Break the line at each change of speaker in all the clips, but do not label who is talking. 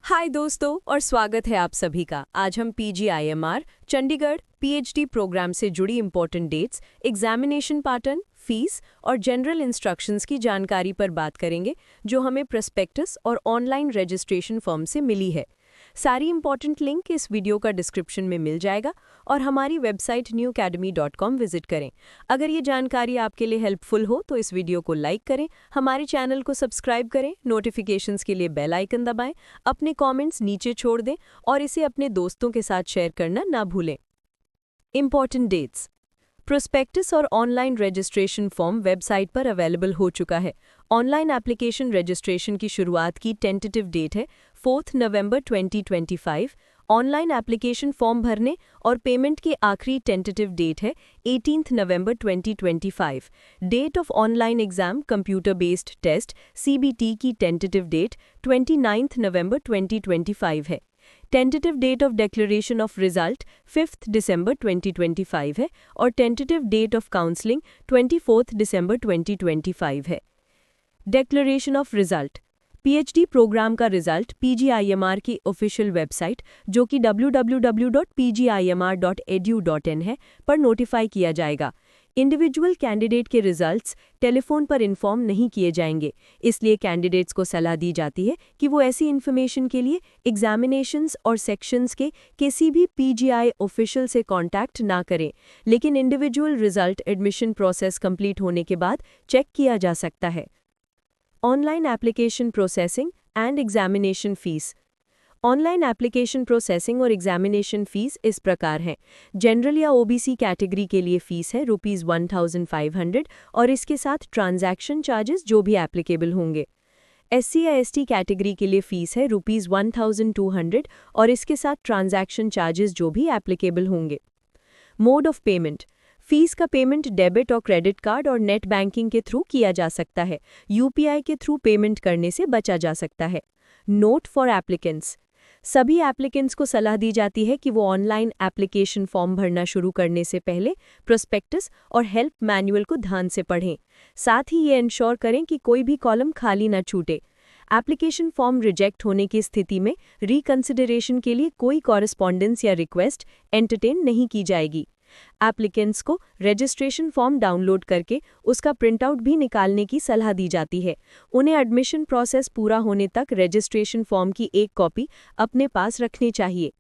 हाय दोस्तों और स्वागत है आप सभी का। आज हम PGIMR चंडीगढ़ PhD प्रोग्राम से जुड़ी important dates, examination pattern, fees और जनरल इंस्ट्रक्शंस की जानकारी पर बात करेंगे जो हमें प्रोस्पेक्टस और ऑनलाइन रजिस्ट्रेशन फॉर्म से मिली है। सारी इंपॉर्टेंट लिंक इस वीडियो का डिस्क्रिप्शन में मिल जाएगा और हमारी वेबसाइट newacademy.com विजिट करें। अगर ये जानकारी आपके लिए हेल्पफुल हो तो इस वीडियो को लाइक करें, हमारे चैनल को सब्सक्राइब करें, नोटिफिकेशंस के लिए बेल आइकन दबाएं, अपने कमेंट्स नीचे छोड़ दें और इसे अपने दोस्तों के साथ शेयर करना ना भूलें। Important dates. प्रोस्पेक्टस और ऑनलाइन रजिस्ट्रेशन फॉर्म वेबसाइट पर अवेलेबल हो चुका है। ऑनलाइन एप्लीकेशन रजिस्ट्रेशन की शुरुआत की टेंटेटिव डेट है 4 नवंबर 2025। ऑनलाइन एप्लीकेशन फॉर्म भरने और पेमेंट की आखिरी टेंटेटिव डेट है 18 नवंबर 2025। Date of online exam computer based test CBT की टेंटेटिव डेट 29 नवंबर 2025 है। Tentative date of declaration of result 5 दिसंबर 2025 है और टेंटेटिव डेट ऑफ काउंसलिंग 24 दिसंबर 2025 है। Declaration of result. PhD program का रिजल्ट PGIMR की ऑफिशियल वेबसाइट जो कि www.pgimr.edu.in है पर नोटिफाई किया जाएगा। इंडिविजुअल कैंडिडेट के रिजल्ट्स टेलीफोन पर इन्फॉर्म नहीं किए जाएंगे, इसलिए कैंडिडेट्स को सलाह दी जाती है कि वो ऐसी इन्फॉर्मेशन के लिए एग्जामिनेशंस और सेक्शंस के किसी भी PGI ऑफिशियल से कांटेक्ट ना करें, लेकिन individual result admission process complete होने के बाद चेक किया जा सकता है। Online application processing and examination fees. Online application processing और एग्जामिनेशन फीस इस प्रकार हैं। जनरल या OBC कैटेगरी के लिए फीस है ₹1500 और इसके साथ ट्रांजैक्शन चार्जेस जो भी एप्लीकेबल होंगे। SC या ST कैटेगरी के लिए फीस है ₹1200 और इसके साथ ट्रांजैक्शन चार्जेस जो भी एप्लीकेबल होंगे। Mode of payment. फीस का पेमेंट डेबिट और क्रेडिट कार्ड और नेट बैंकिंग के थ्रू किया जा सकता है। UPI के थ्रू पेमेंट करने से बचा जा सकता है। Note for applicants. सभी एप्लीकेंट्स को सलाह दी जाती है कि वो ऑनलाइन एप्लीकेशन फॉर्म भरना शुरू करने से पहले प्रोस्पेक्टस और हेल्प मैनुअल को ध्यान से पढ़ें। साथ ही ये इंश्योर करें कि कोई भी कॉलम खाली न छूटे। एप्लीकेशन फॉर्म रिजेक्ट होने की स्थिति में रिकंसिडरेशन के लिए कोई कॉरेस्पॉन्डेंस या रिक्वेस्ट एंटरटेन नहीं की जाएगी। एप्लीकेंट्स को रजिस्ट्रेशन फॉर्म डाउनलोड करके उसका प्रिंटआउट भी निकालने की सलाह दी जाती है। उन्हें एडमिशन प्रोसेस पूरा होने तक रजिस्ट्रेशन फॉर्म की एक कॉपी अपने पास रखनी चाहिए।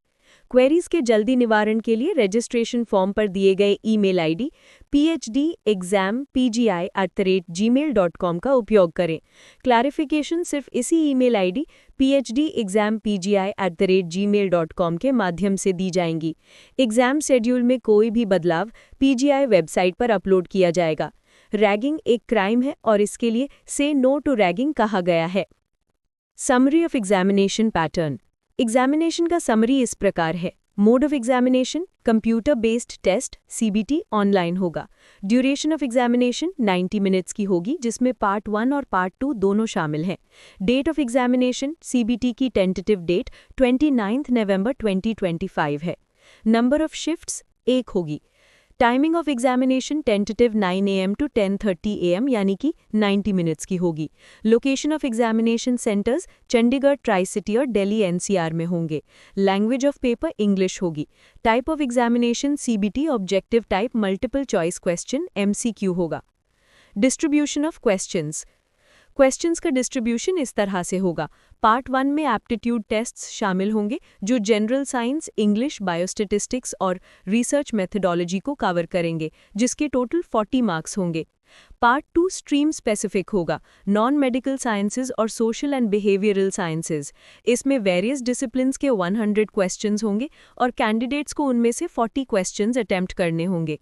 क्वेरीज के जल्दी निवारण के लिए रजिस्ट्रेशन फॉर्म पर दिए गए ईमेल ID PhDexamPgi@gmail.com का उपयोग करें। क्लैरिफिकेशन सिर्फ इसी ईमेल ID PhDexamPgi@gmail.com के माध्यम से दी जाएंगी। एग्जाम शेड्यूल में कोई भी बदलाव PGI वेबसाइट पर अपलोड किया जाएगा। रैगिंग एक क्राइम है और इसके लिए से नो टू रैगिंग कहा गया है। Summary of examination pattern. Examination का समरी इस प्रकार है। Mode of examination computer based test CBT online होगा। ड्यूरेशन ऑफ एग्जामिनेशन 90 मिनट्स की होगी जिसमें पार्ट 1 और पार्ट 2 दोनों शामिल हैं। डेट ऑफ एग्जामिनेशन CBT की टेंटेटिव डेट 29 नवंबर 2025 है। नंबर ऑफ शिफ्ट्स 1 होगी। Timing of examination tentative 9 AM to 10:30 AM यानी कि 90 मिनट्स की होगी। Location of examination centres Chandigarh tri city और दिल्ली NCR में होंगे। लैंग्वेज ऑफ पेपर इंग्लिश होगी। Type of examination CBT objective type multiple choice question MCQ होगा। डिस्ट्रीब्यूशन ऑफ क्वेश्चंस का डिस्ट्रीब्यूशन इस तरह से होगा। पार्ट 1 में एप्टीट्यूड टेस्ट्स शामिल होंगे जो जनरल साइंस, इंग्लिश, बायोस्टैटिस्टिक्स और रिसर्च मेथडोलॉजी को कवर करेंगे, जिसके टोटल 40 मार्क्स होंगे। पार्ट 2 स्ट्रीम स्पेसिफिक होगा, नॉन मेडिकल साइंसेज और सोशल एंड बिहेवियरल साइंसेज। इसमें वेरियस डिसिप्लिन्स के 100 क्वेश्चंस होंगे और कैंडिडेट्स को उनमें से 40 क्वेश्चंस अटेम्प्ट करने होंगे।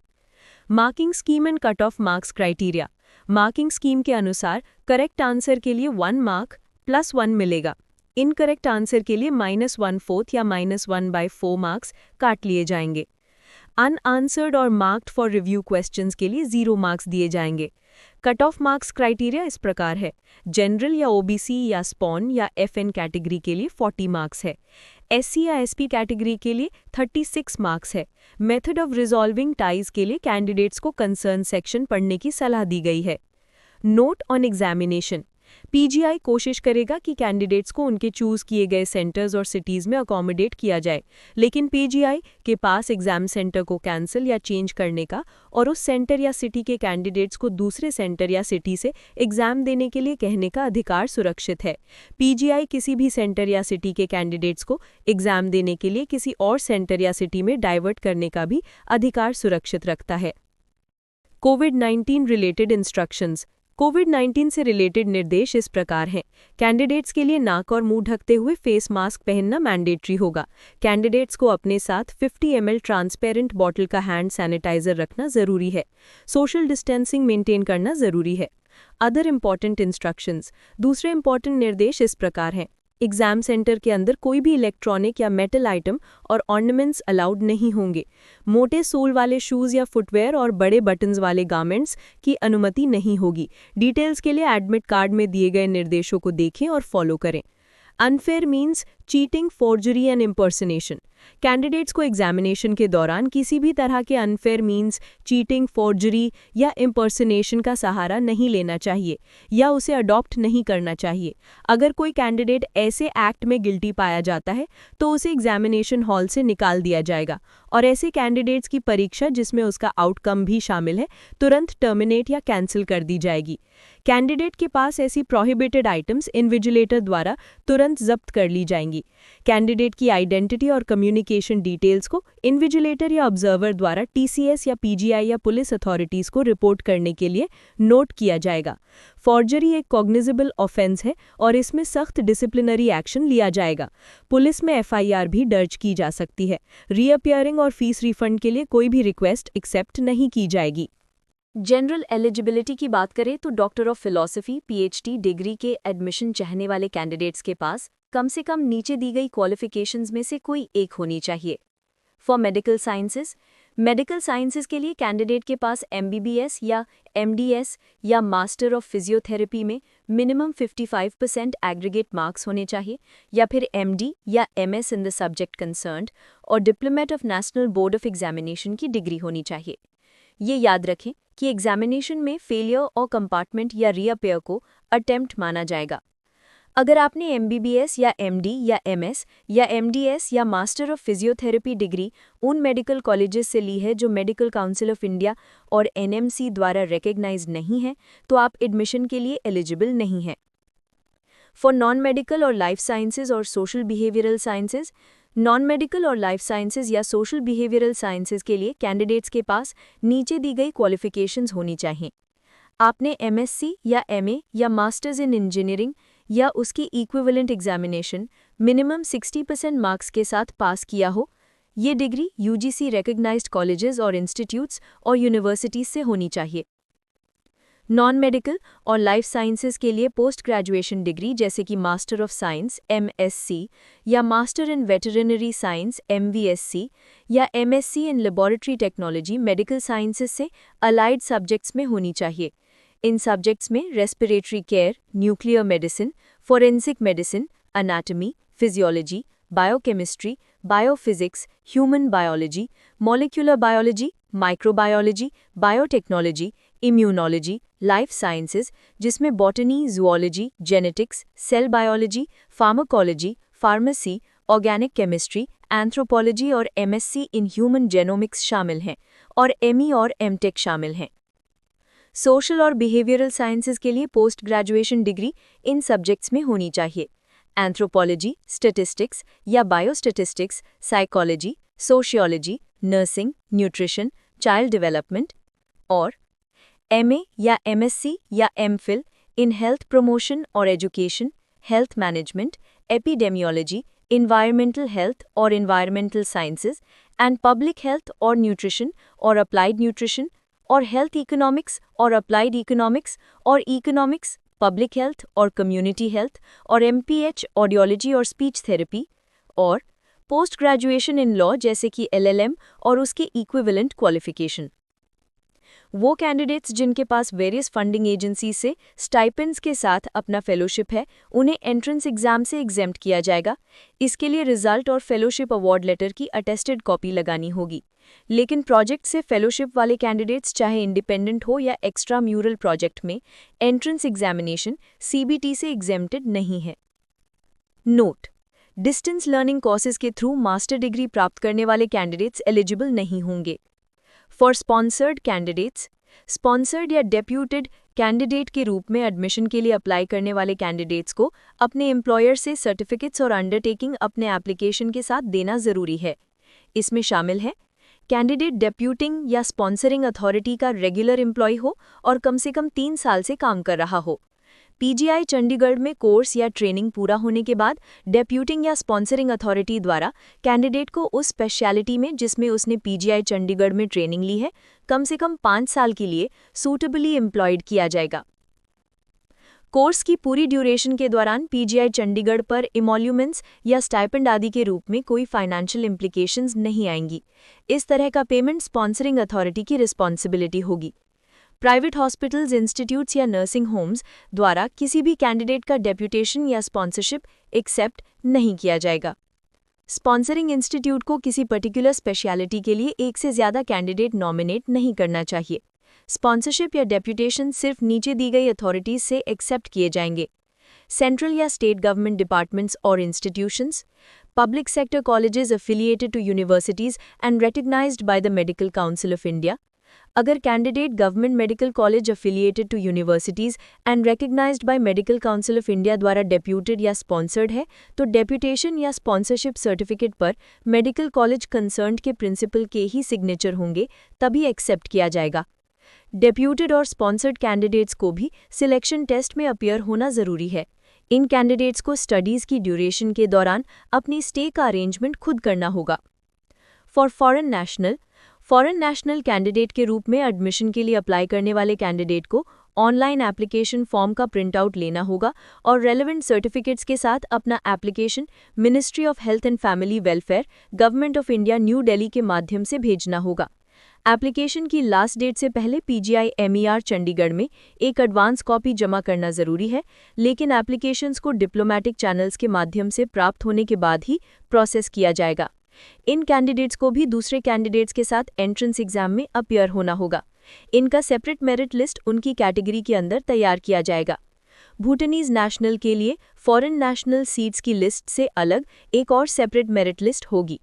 Marking scheme and cut off marks criteria. Marking scheme के अनुसार करेक्ट आंसर के लिए 1 मार्क +1 मिलेगा। इनकरेक्ट आंसर के लिए -1/4 या -1/4 मार्क्स काट लिए जाएंगे। अनआंसर्ड और मार्क्ड फॉर रिव्यू क्वेश्चंस के लिए 0 मार्क्स दिए जाएंगे। कट ऑफ मार्क्स क्राइटेरिया इस प्रकार है। जनरल या OBC या स्पॉन या FN कैटेगरी के लिए 40 मार्क्स है। SC या SP कैटेगरी के लिए 36 मार्क्स है। मेथड ऑफ रिजॉल्विंग टाइज के लिए कैंडिडेट्स को कंसर्न सेक्शन पढ़ने की सलाह दी गई है। Note on examination. पीजीआई कोशिश करेगा कि कैंडिडेट्स को उनके चूज किए गए सेंटर्स और सिटीज़ में अकोमोडेट किया जाए, लेकिन पीजीआई के पास एग्जाम सेंटर को कैंसिल या चेंज करने का और उस सेंटर या सिटी के कैंडिडेट्स को दूसरे सेंटर या सिटी से एग्जाम देने के लिए कहने का अधिकार सुरक्षित है। पीजीआई किसी भी सेंटर या सिटी के कैंडिडेट्स को एग्जाम देने के लिए किसी और सेंटर या सिटी में डाइवर्ट करने का भी अधिकार सुरक्षित रखता है। कोविड-19 रिलेटेड इंस्ट्रक्शंस। कोविड-19 से रिलेटेड निर्देश इस प्रकार हैं। कैंडिडेट्स के लिए नाक और मुंह ढकते हुए फेस मास्क पहनना मैंडेटरी होगा। कैंडिडेट्स को अपने साथ 50 ml ट्रांसपेरेंट बॉटल का हैंड सैनिटाइजर रखना जरूरी है। सोशल डिस्टेंसिंग मेंटेन करना जरूरी है। Other important instructions. दूसरे इम्पॉर्टेंट निर्देश इस प्रकार हैं। एग्जाम सेंटर के अंदर कोई भी इलेक्ट्रॉनिक या मेटल आइटम और ऑर्नामेंट्स अलाउड नहीं होंगे। मोटे सोल वाले शूज़ या फुटवेयर और बड़े बटन्स वाले गारमेंट्स की अनुमति नहीं होगी। डिटेल्स के लिए एडमिट कार्ड में दिए गए निर्देशों को देखें और फॉलो करें। Unfair means cheating, forgery and impersonation. Candidates को एग्जामिनेशन के दौरान किसी भी तरह के अनफेयर मीन्स, चीटिंग, फोर्जरी या इम्पर्सनेशन का सहारा नहीं लेना चाहिए या उसे अडॉप्ट नहीं करना चाहिए। अगर कोई कैंडिडेट ऐसे एक्ट में गिल्टी पाया जाता है तो उसे एग्जामिनेशन हॉल से निकाल दिया जाएगा और ऐसे कैंडिडेट्स की परीक्षा जिसमें उसका आउटकम भी शामिल है तुरंत टर्मिनेट या कैंसिल कर दी जाएगी। कैंडिडेट के पास ऐसी प्रोहिबिटेड आइटम्स इन्विजिलेटर द्वारा तुरंत जब्त कर ली जाएंगी। कैंडिडेट की आइडेंटिटी और कम्युनिकेशन डिटेल्स को इन्विजिलेटर या ऑब्जर्वर द्वारा टीसीएस या पीजीआई या पुलिस अथॉरिटीज को रिपोर्ट करने के लिए नोट किया जाएगा। फॉर्जरी एक कॉग्निजेबल ऑफेंस है और इसमें सख्त डिसिप्लिनरी एक्शन लिया जाएगा। पुलिस में एफआईआर भी दर्ज की जा सकती है। रीअपियरिंग और फीस रिफंड के लिए कोई भी रिक्वेस्ट एक्सेप्ट नहीं की जाएगी।
जनरल एलिजिबिलिटी की बात करें तो doctor of philosophy PhD degree के एडमिशन चाहने वाले कैंडिडेट्स के पास कम से कम नीचे दी गई क्वालिफिकेशंस में से कोई एक होनी चाहिए। फॉर मेडिकल साइंसेज के लिए कैंडिडेट के पास एमबीबीएस या एमडीएस या मास्टर ऑफ फिजियोथेरेपी में मिनिमम 55% एग्रीगेट मार्क्स होने चाहिए या फिर एमडी या MS in the subject concerned और diplomate of national board of examination की डिग्री होनी चाहिए। ये याद रखें कि एग्जामिनेशन में फेलियर और कंपार्टमेंट या रीअपेयर को अटेम्प्ट माना जाएगा। अगर आपने एमबीबीएस या एमडी या एमएस या एमडीएस या मास्टर ऑफ फिजियोथेरेपी डिग्री उन मेडिकल कॉलेजेस से ली है जो मेडिकल काउंसिल ऑफ इंडिया और एनएमसी द्वारा रिकॉग्नाइज्ड नहीं है, तो आप एडमिशन के लिए एलिजिबल नहीं हैं। फॉर नॉन मेडिकल और लाइफ साइंसेज और social behavioural sciences, non medical और लाइफ साइंसेज या सोशल बिहेवियरल साइंसेज के लिए कैंडिडेट्स के पास नीचे दी गई क्वालिफिकेशंस होनी चाहिए। आपने एमएससी या एमए या मास्टर्स इन इंजीनियरिंग या उसकी इक्विवेलेंट एग्जामिनेशन मिनिमम 60% मार्क्स के साथ पास किया हो। ये डिग्री यूजीसी रिकॉग्नाइज्ड कॉलेजेस और इंस्टीट्यूट्स और यूनिवर्सिटीज से होनी चाहिए। नॉन मेडिकल और लाइफ साइंसेज के लिए पोस्ट ग्रेजुएशन डिग्री जैसे कि मास्टर ऑफ साइंस एमएससी या master in veterinary science MVSc या MSc in laboratory technology medical sciences से अलाइड सब्जेक्ट्स में होनी चाहिए। इन सब्जेक्ट्स में respiratory care, nuclear medicine, forensic medicine, anatomy, physiology, biochemistry, biophysics, human biology, molecular biology, microbiology, biotechnology, immunology, life sciences जिसमें botany, zoology, genetics, cell biology, pharmacology, pharmacy, organic chemistry, anthropology और MSc in human genomics शामिल हैं और ME और MTech शामिल हैं। Social और behavioural sciences के लिए पोस्ट ग्रेजुएशन डिग्री इन सब्जेक्ट्स में होनी चाहिए। एंथ्रोपोलॉजी, स्टैटिस्टिक्स या biostatistics, psychology, sociology, nursing, nutrition, child development और एमए या एमएससी या एमफिल इन हेल्थ प्रमोशन और education, health management, epidemiology, environmental health और environmental sciences and public health और न्यूट्रिशन और अप्लाइड न्यूट्रिशन और हेल्थ इकोनॉमिक्स और अप्लाइड इकोनॉमिक्स और इकोनॉमिक्स, पब्लिक हेल्थ और कम्युनिटी हेल्थ और एमपीएच ऑडियोलॉजी और स्पीच थेरेपी और पोस्ट ग्रेजुएशन इन लॉ जैसे कि एलएलएम और उसके इक्विवेलेंट क्वालिफिकेशन। वो कैंडिडेट्स जिनके पास वेरियस फंडिंग एजेंसी से स्टाइपेंड्स के साथ अपना फेलोशिप है, उन्हें एंट्रेंस एग्जाम से एग्जेम्प्ट किया जाएगा। इसके लिए रिजल्ट और फेलोशिप अवार्ड लेटर की अटेस्टेड कॉपी लगानी होगी। लेकिन प्रोजेक्ट से फेलोशिप वाले कैंडिडेट्स चाहे इंडिपेंडेंट हो या एक्स्ट्रा म्यूरल प्रोजेक्ट में, एंट्रेंस एग्जामिनेशन सीबीटी से एग्जेम्प्टेड नहीं है। नोट: डिस्टेंस लर्निंग कोर्सेज के थ्रू मास्टर डिग्री प्राप्त करने वाले कैंडिडेट्स एलिजिबल नहीं होंगे। फॉर स्पॉन्सर्ड कैंडिडेट्स, स्पॉन्सर्ड या डेप्यूटेड कैंडिडेट के रूप में एडमिशन के लिए अप्लाई करने वाले कैंडिडेट्स को अपने एम्प्लॉयर से सर्टिफिकेट्स और अंडरटेकिंग अपने एप्लीकेशन के साथ देना जरूरी है। इसमें शामिल है कैंडिडेट डेप्यूटिंग या स्पॉन्सरिंग अथॉरिटी का रेगुलर एम्प्लॉय हो और कम से कम 3 साल से काम कर रहा हो। पीजीआई चंडीगढ़ में कोर्स या ट्रेनिंग पूरा होने के बाद डेप्यूटिंग या स्पॉन्सरिंग अथॉरिटी द्वारा कैंडिडेट को उस स्पेशलिटी में जिसमें उसने पीजीआई चंडीगढ़ में ट्रेनिंग ली है, कम से कम 5 साल के लिए सूटेबली एम्प्लॉयड किया जाएगा। कोर्स की पूरी ड्यूरेशन के दौरान पीजीआई चंडीगढ़ पर इमोल्यूमेंट्स या स्टाइपेंड आदि के रूप में कोई फाइनेंशियल इम्प्लीकेशंस नहीं आएंगी। इस तरह का पेमेंट स्पॉन्सरिंग अथॉरिटी की रिस्पॉन्सिबिलिटी होगी। प्राइवेट हॉस्पिटल्स, इंस्टीट्यूट्स या नर्सिंग होम्स द्वारा किसी भी कैंडिडेट का डेप्यूटेशन या स्पॉन्सरशिप एक्सेप्ट नहीं किया जाएगा। स्पॉन्सरिंग इंस्टीट्यूट को किसी पर्टिकुलर स्पेशलिटी के लिए एक से ज़्यादा कैंडिडेट नॉमिनेट नहीं करना चाहिए। स्पॉन्सरशिप या डेप्यूटेशन सिर्फ नीचे दी गई अथॉरिटीज से एक्सेप्ट किए जाएंगे। सेंट्रल या स्टेट गवर्नमेंट डिपार्टमेंट्स और institutions, public sector colleges affiliated to universities and recognized by the Medical Council of India। अगर candidate government medical college affiliated to universities and recognized by medical council of India द्वारा deputed या sponsored है, तो deputation या sponsorship certificate पर medical college concerned के principal के ही सिग्नेचर होंगे, तभी एक्सेप्ट किया जाएगा। डेप्यूटेड और स्पॉन्सर्ड कैंडिडेट्स को भी सिलेक्शन टेस्ट में अपीयर होना जरूरी है। इन कैंडिडेट्स को स्टडीज की ड्यूरेशन के दौरान अपनी स्टे का अरेंजमेंट खुद करना होगा। फॉर फॉरेन नेशनल कैंडिडेट के रूप में एडमिशन के लिए अप्लाई करने वाले कैंडिडेट को ऑनलाइन एप्लीकेशन फॉर्म का प्रिंट आउट लेना होगा और रेलेवेंट सर्टिफिकेट्स के साथ अपना application ministry of health and family welfare, government of India, new Delhi के माध्यम से भेजना होगा। एप्लीकेशन की लास्ट डेट से पहले पीजीआई MER चंडीगढ़ में एक एडवांस कॉपी जमा करना जरूरी है, लेकिन एप्लीकेशंस को डिप्लोमेटिक चैनल्स के माध्यम से प्राप्त होने के बाद ही प्रोसेस किया जाएगा। इन कैंडिडेट्स को भी दूसरे कैंडिडेट्स के साथ एंट्रेंस एग्जाम में अपीयर होना होगा। इनका सेपरेट मेरिट लिस्ट उनकी कैटेगरी के अंदर तैयार किया जाएगा। भूटानीज नेशनल के लिए फॉरेन नेशनल सीट्स की लिस्ट से अलग एक और सेपरेट मेरिट लिस्ट होगी।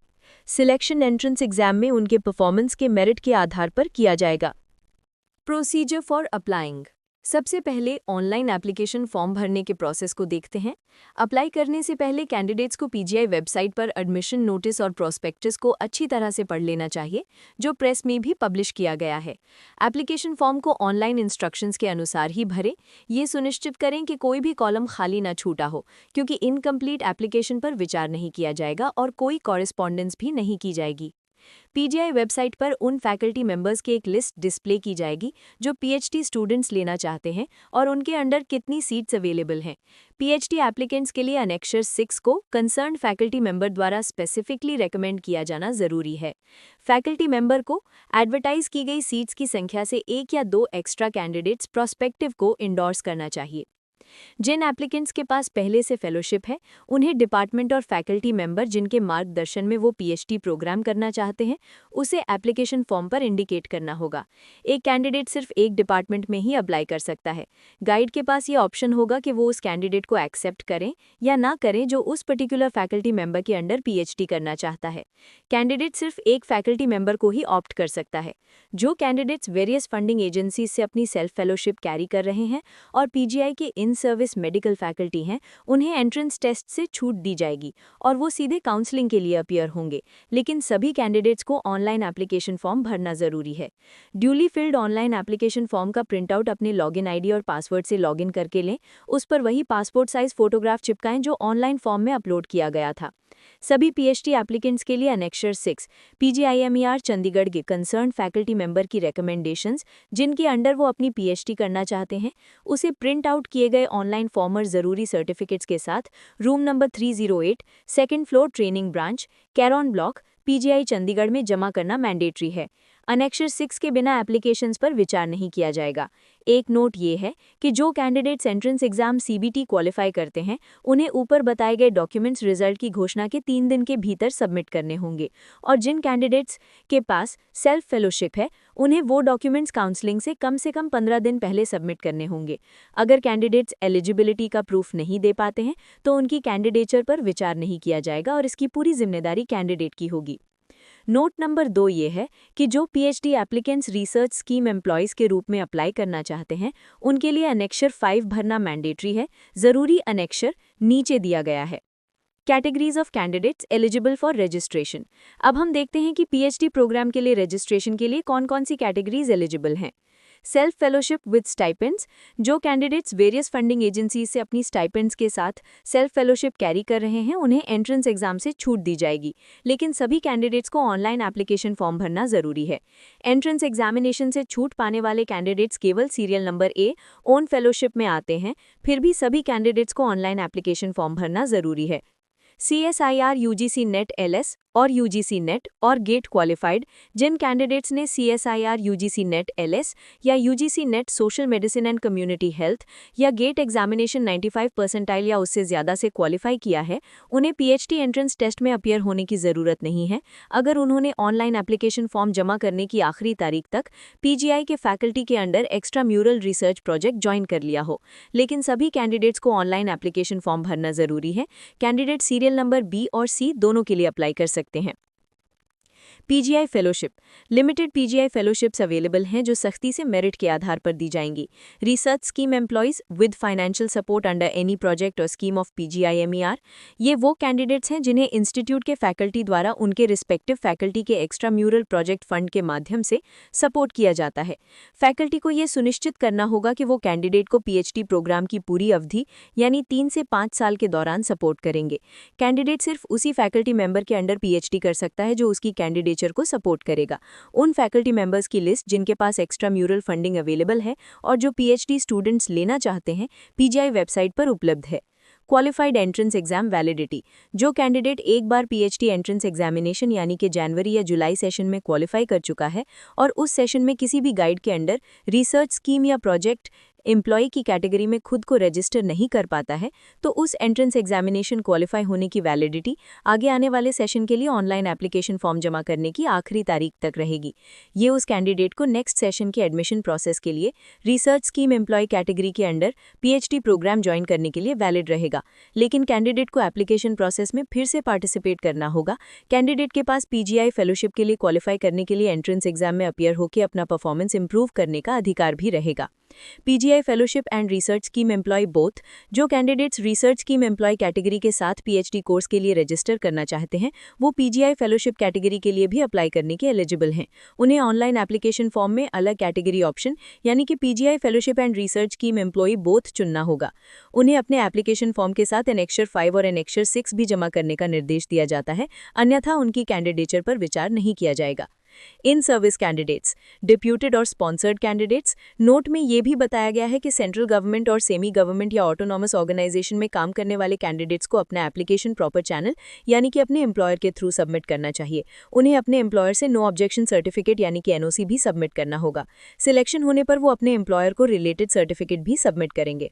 सिलेक्शन एंट्रेंस एग्जाम में उनके परफॉर्मेंस के मेरिट के आधार पर किया जाएगा।
Procedure for applying. सबसे पहले ऑनलाइन एप्लीकेशन फॉर्म भरने के प्रोसेस को देखते हैं। अप्लाई करने से पहले कैंडिडेट्स को पीजीआई वेबसाइट पर एडमिशन नोटिस और प्रोस्पेक्टस को अच्छी तरह से पढ़ लेना चाहिए, जो प्रेस में भी पब्लिश किया गया है। एप्लीकेशन फॉर्म को ऑनलाइन इंस्ट्रक्शंस के अनुसार ही भरें। ये सुनिश्चित करें कि कोई भी कॉलम खाली न छूटा हो, क्योंकि इनकम्प्लीट एप्लीकेशन पर विचार नहीं किया जाएगा और कोई कॉरेस्पॉन्डेंस भी नहीं की जाएगी। पीजीआई वेबसाइट पर उन फैकल्टी मेंबर्स की एक लिस्ट डिस्प्ले की जाएगी जो पीएचडी स्टूडेंट्स लेना चाहते हैं और उनके अंडर कितनी सीट्स अवेलेबल हैं। पीएचडी एप्लीकेंट्स के लिए अनेक्सर 6 को कंसर्न्ड फैकल्टी मेंबर द्वारा स्पेसिफिकली रेकमेंड किया जाना जरूरी है। फैकल्टी मेंबर को एडवर्टाइज की गई सीट्स की संख्या से 1 या 2 एक्स्ट्रा कैंडिडेट्स प्रोस्पेक्टिव को इंडोर्स करना चाहिए। जिन एप्लीकेंट्स के पास पहले से फेलोशिप है, उन्हें डिपार्टमेंट और फैकल्टी मेंबर जिनके मार्गदर्शन में वो पीएचडी प्रोग्राम करना चाहते हैं, उसे एप्लीकेशन फॉर्म पर इंडिकेट करना होगा। एक कैंडिडेट सिर्फ एक डिपार्टमेंट में ही अप्लाई कर सकता है। गाइड के पास ये ऑप्शन होगा कि वो उस कैंडिडेट को एक्सेप्ट करें या ना करें जो उस पर्टिकुलर फैकल्टी मेंबर के अंडर पीएचडी करना चाहता है। कैंडिडेट सिर्फ एक फैकल्टी मेंबर को ही ऑप्ट कर सकता है। जो कैंडिडेट्स वेरियस फंडिंग एजेंसीज से अपनी सेल्फ फेलोशिप कैरी कर रहे हैं और पीजीआई के इन सर्विस मेडिकल फैकल्टी हैं, उन्हें एंट्रेंस टेस्ट से छूट दी जाएगी और वो सीधे काउंसलिंग के लिए अपीयर होंगे। लेकिन सभी कैंडिडेट्स को ऑनलाइन एप्लीकेशन फॉर्म भरना जरूरी है। Duly field online application form का प्रिंटआउट अपने लॉगिन आईडी और पासवर्ड से लॉगिन करके लें। उस पर वही पासपोर्ट साइज फोटोग्राफ चिपकाएं जो ऑनलाइन फॉर्म में अपलोड किया गया था। सभी पीएचडी एप्लीकेंट्स के लिए अनेक्सर 6 पीजीआई MER चंडीगढ़ के कंसर्न फैकल्टी मेंबर की रिकमेंडेशंस, जिनके अंडर वो अपनी पीएचडी करना चाहते हैं, उसे प्रिंट आउट किए गए ऑनलाइन फॉर्मर जरूरी सर्टिफिकेट्स के साथ room number 308, second floor training branch, Kairon block, PGI Chandigarh में जमा करना मैंडेटरी है।
अनेक्शर 6 के बिना एप्लीकेशंस पर विचार नहीं किया जाएगा। एक नोट ये है कि जो candidates entrance exam CBT qualify करते हैं, उन्हें ऊपर बताए गए डॉक्यूमेंट्स रिजल्ट की घोषणा के 3 दिन के भीतर सबमिट करने होंगे, और जिन कैंडिडेट्स के पास सेल्फ फेलोशिप है, उन्हें वो डॉक्यूमेंट्स काउंसलिंग से कम 15 दिन पहले सबमिट करने होंगे। अगर कैंडिडेट्स एलिजिबिलिटी का प्रूफ नहीं दे पाते हैं, तो उनकी कैंडिडेचर पर विचार नहीं किया जाएगा और इसकी पूरी जिम्मेदारी कैंडिडेट की होगी। नोट नंबर 2 ये है कि जो PhD applicants research scheme employees के रूप में अप्लाई करना चाहते हैं, उनके लिए अनेक्शर 5 भरना मैंडेटरी है। ज़रूरी अनेक्शर नीचे दिया गया है। Categories of candidates eligible for registration. अब हम देखते हैं कि पीएचडी प्रोग्राम के लिए रजिस्ट्रेशन के लिए कौन-कौन सी कैटेगरीज एलिजिबल हैं। Self fellowship with stipends. जो कैंडिडेट्स वेरियस फंडिंग एजेंसीज से अपनी स्टाइपेंड्स के साथ सेल्फ फेलोशिप कैरी कर रहे हैं, उन्हें एंट्रेंस एग्जाम से छूट दी जाएगी, लेकिन सभी कैंडिडेट्स को ऑनलाइन एप्लीकेशन फॉर्म भरना जरूरी है। एंट्रेंस एग्जामिनेशन से छूट पाने वाले कैंडिडेट्स केवल serial number A own fellowship में आते हैं, फिर भी सभी कैंडिडेट्स को ऑनलाइन एप्लीकेशन फॉर्म भरना जरूरी है। CSIR UGC नेट LS और UGC नेट और गेट क्वालिफाइड। जिन कैंडिडेट्स ने CSIR UGC नेट LS या UGC net social medicine and community health या गेट एग्जामिनेशन 95 परसेंटाइल या उससे ज़्यादा से क्वालिफाई किया है, उन्हें पीएचडी एंट्रेंस टेस्ट में अपीयर होने की ज़रूरत नहीं है, अगर उन्होंने ऑनलाइन एप्लीकेशन फॉर्म जमा करने की आखिरी तारीख तक PGI के फैकल्टी के under extra mural research project join कर लिया हो। लेकिन सभी कैंडिडेट्स को ऑनलाइन एप्लीकेशन फॉर्म भरना ज़रूरी है। कैंडिडेट सीरियल नंबर B और C दोनों के लिए अप्लाई कर सकते हैं। PGI fellowship. Limited PGI fellowships available हैं जो सख्ती से मेरिट के आधार पर दी जाएंगी। Research scheme employees with financial support under any project और स्कीम ऑफ PGIMER। ये वो कैंडिडेट्स हैं जिन्हें इंस्टीट्यूट के फैकल्टी द्वारा उनके रिस्पेक्टिव फैकल्टी के एक्स्ट्रा म्यूरल प्रोजेक्ट फंड के माध्यम से सपोर्ट किया जाता है। फैकल्टी को ये सुनिश्चित करना होगा कि वो कैंडिडेट को PhD प्रोग्राम की पूरी अवधि यानी 3 से 5 साल के दौरान सपोर्ट करेंगे। कैंडिडेट सिर्फ उसी फैकल्टी मेंबर के अंडर PhD कर सकता है जो उसकी कैंडिडेचर को सपोर्ट करेगा। उन फैकल्टी मेंबर्स की लिस्ट जिनके पास एक्स्ट्रा म्यूरल फंडिंग अवेलेबल है और जो PhD स्टूडेंट्स लेना चाहते हैं, PGI वेबसाइट पर उपलब्ध है। Qualified entrance exam validity. जो कैंडिडेट एक बार PhD एंट्रेंस एग्जामिनेशन यानी कि जनवरी या जुलाई सेशन में क्वालिफाई कर चुका है और उस सेशन में किसी भी गाइड के अंडर रिसर्च स्कीम या प्रोजेक्ट एम्प्लॉय की कैटेगरी में खुद को रजिस्टर नहीं कर पाता है, तो उस एंट्रेंस एग्जामिनेशन क्वालिफाई होने की वैलिडिटी आगे आने वाले सेशन के लिए ऑनलाइन एप्लीकेशन फॉर्म जमा करने की आखिरी तारीख तक रहेगी। ये उस कैंडिडेट को नेक्स्ट सेशन के एडमिशन प्रोसेस के लिए रिसर्च स्कीम एम्प्लॉय कैटेगरी के अंडर PhD प्रोग्राम ज्वाइन करने के लिए वैलिड रहेगा, लेकिन कैंडिडेट को एप्लीकेशन प्रोसेस में फिर से पार्टिसिपेट करना होगा। कैंडिडेट के पास PGI फेलोशिप के लिए क्वालिफाई करने के लिए एंट्रेंस एग्जाम में अपीयर होकर अपना परफॉर्मेंस इंप्रूव करने का अधिकार भी रहेगा। PGI fellowship and research scheme employ both. जो candidates research scheme employ category के साथ PhD कोर्स के लिए रजिस्टर करना चाहते हैं, वो PGI फेलोशिप कैटेगरी के लिए भी अप्लाई करने के एलिजिबल हैं। उन्हें ऑनलाइन एप्लीकेशन फॉर्म में अलग कैटेगरी ऑप्शन यानी कि PGI fellowship and research scheme employ both चुनना होगा। उन्हें अपने एप्लीकेशन फॉर्म के साथ एनेक्शर 5 और एनेक्शर 6 भी जमा करने का निर्देश दिया जाता है, अन्यथा उनकी कैंडिडेचर पर विचार नहीं किया जाएगा। इन सर्विस कैंडिडेट्स, डिप्यूटेड और स्पॉन्सर्ड कैंडिडेट्स। नोट में ये भी बताया गया है कि सेंट्रल गवर्नमेंट और सेमी गवर्नमेंट या ऑटोनॉमस ऑर्गेनाइजेशन में काम करने वाले कैंडिडेट्स को अपना एप्लीकेशन प्रॉपर चैनल यानी कि अपने एम्प्लॉयर के थ्रू सबमिट करना चाहिए। उन्हें अपने एम्प्लॉयर से नो ऑब्जेक्शन सर्टिफिकेट यानी कि NOC भी सबमिट करना होगा। सिलेक्शन होने पर वो अपने एम्प्लॉयर को रिलेटेड सर्टिफिकेट भी सबमिट करेंगे।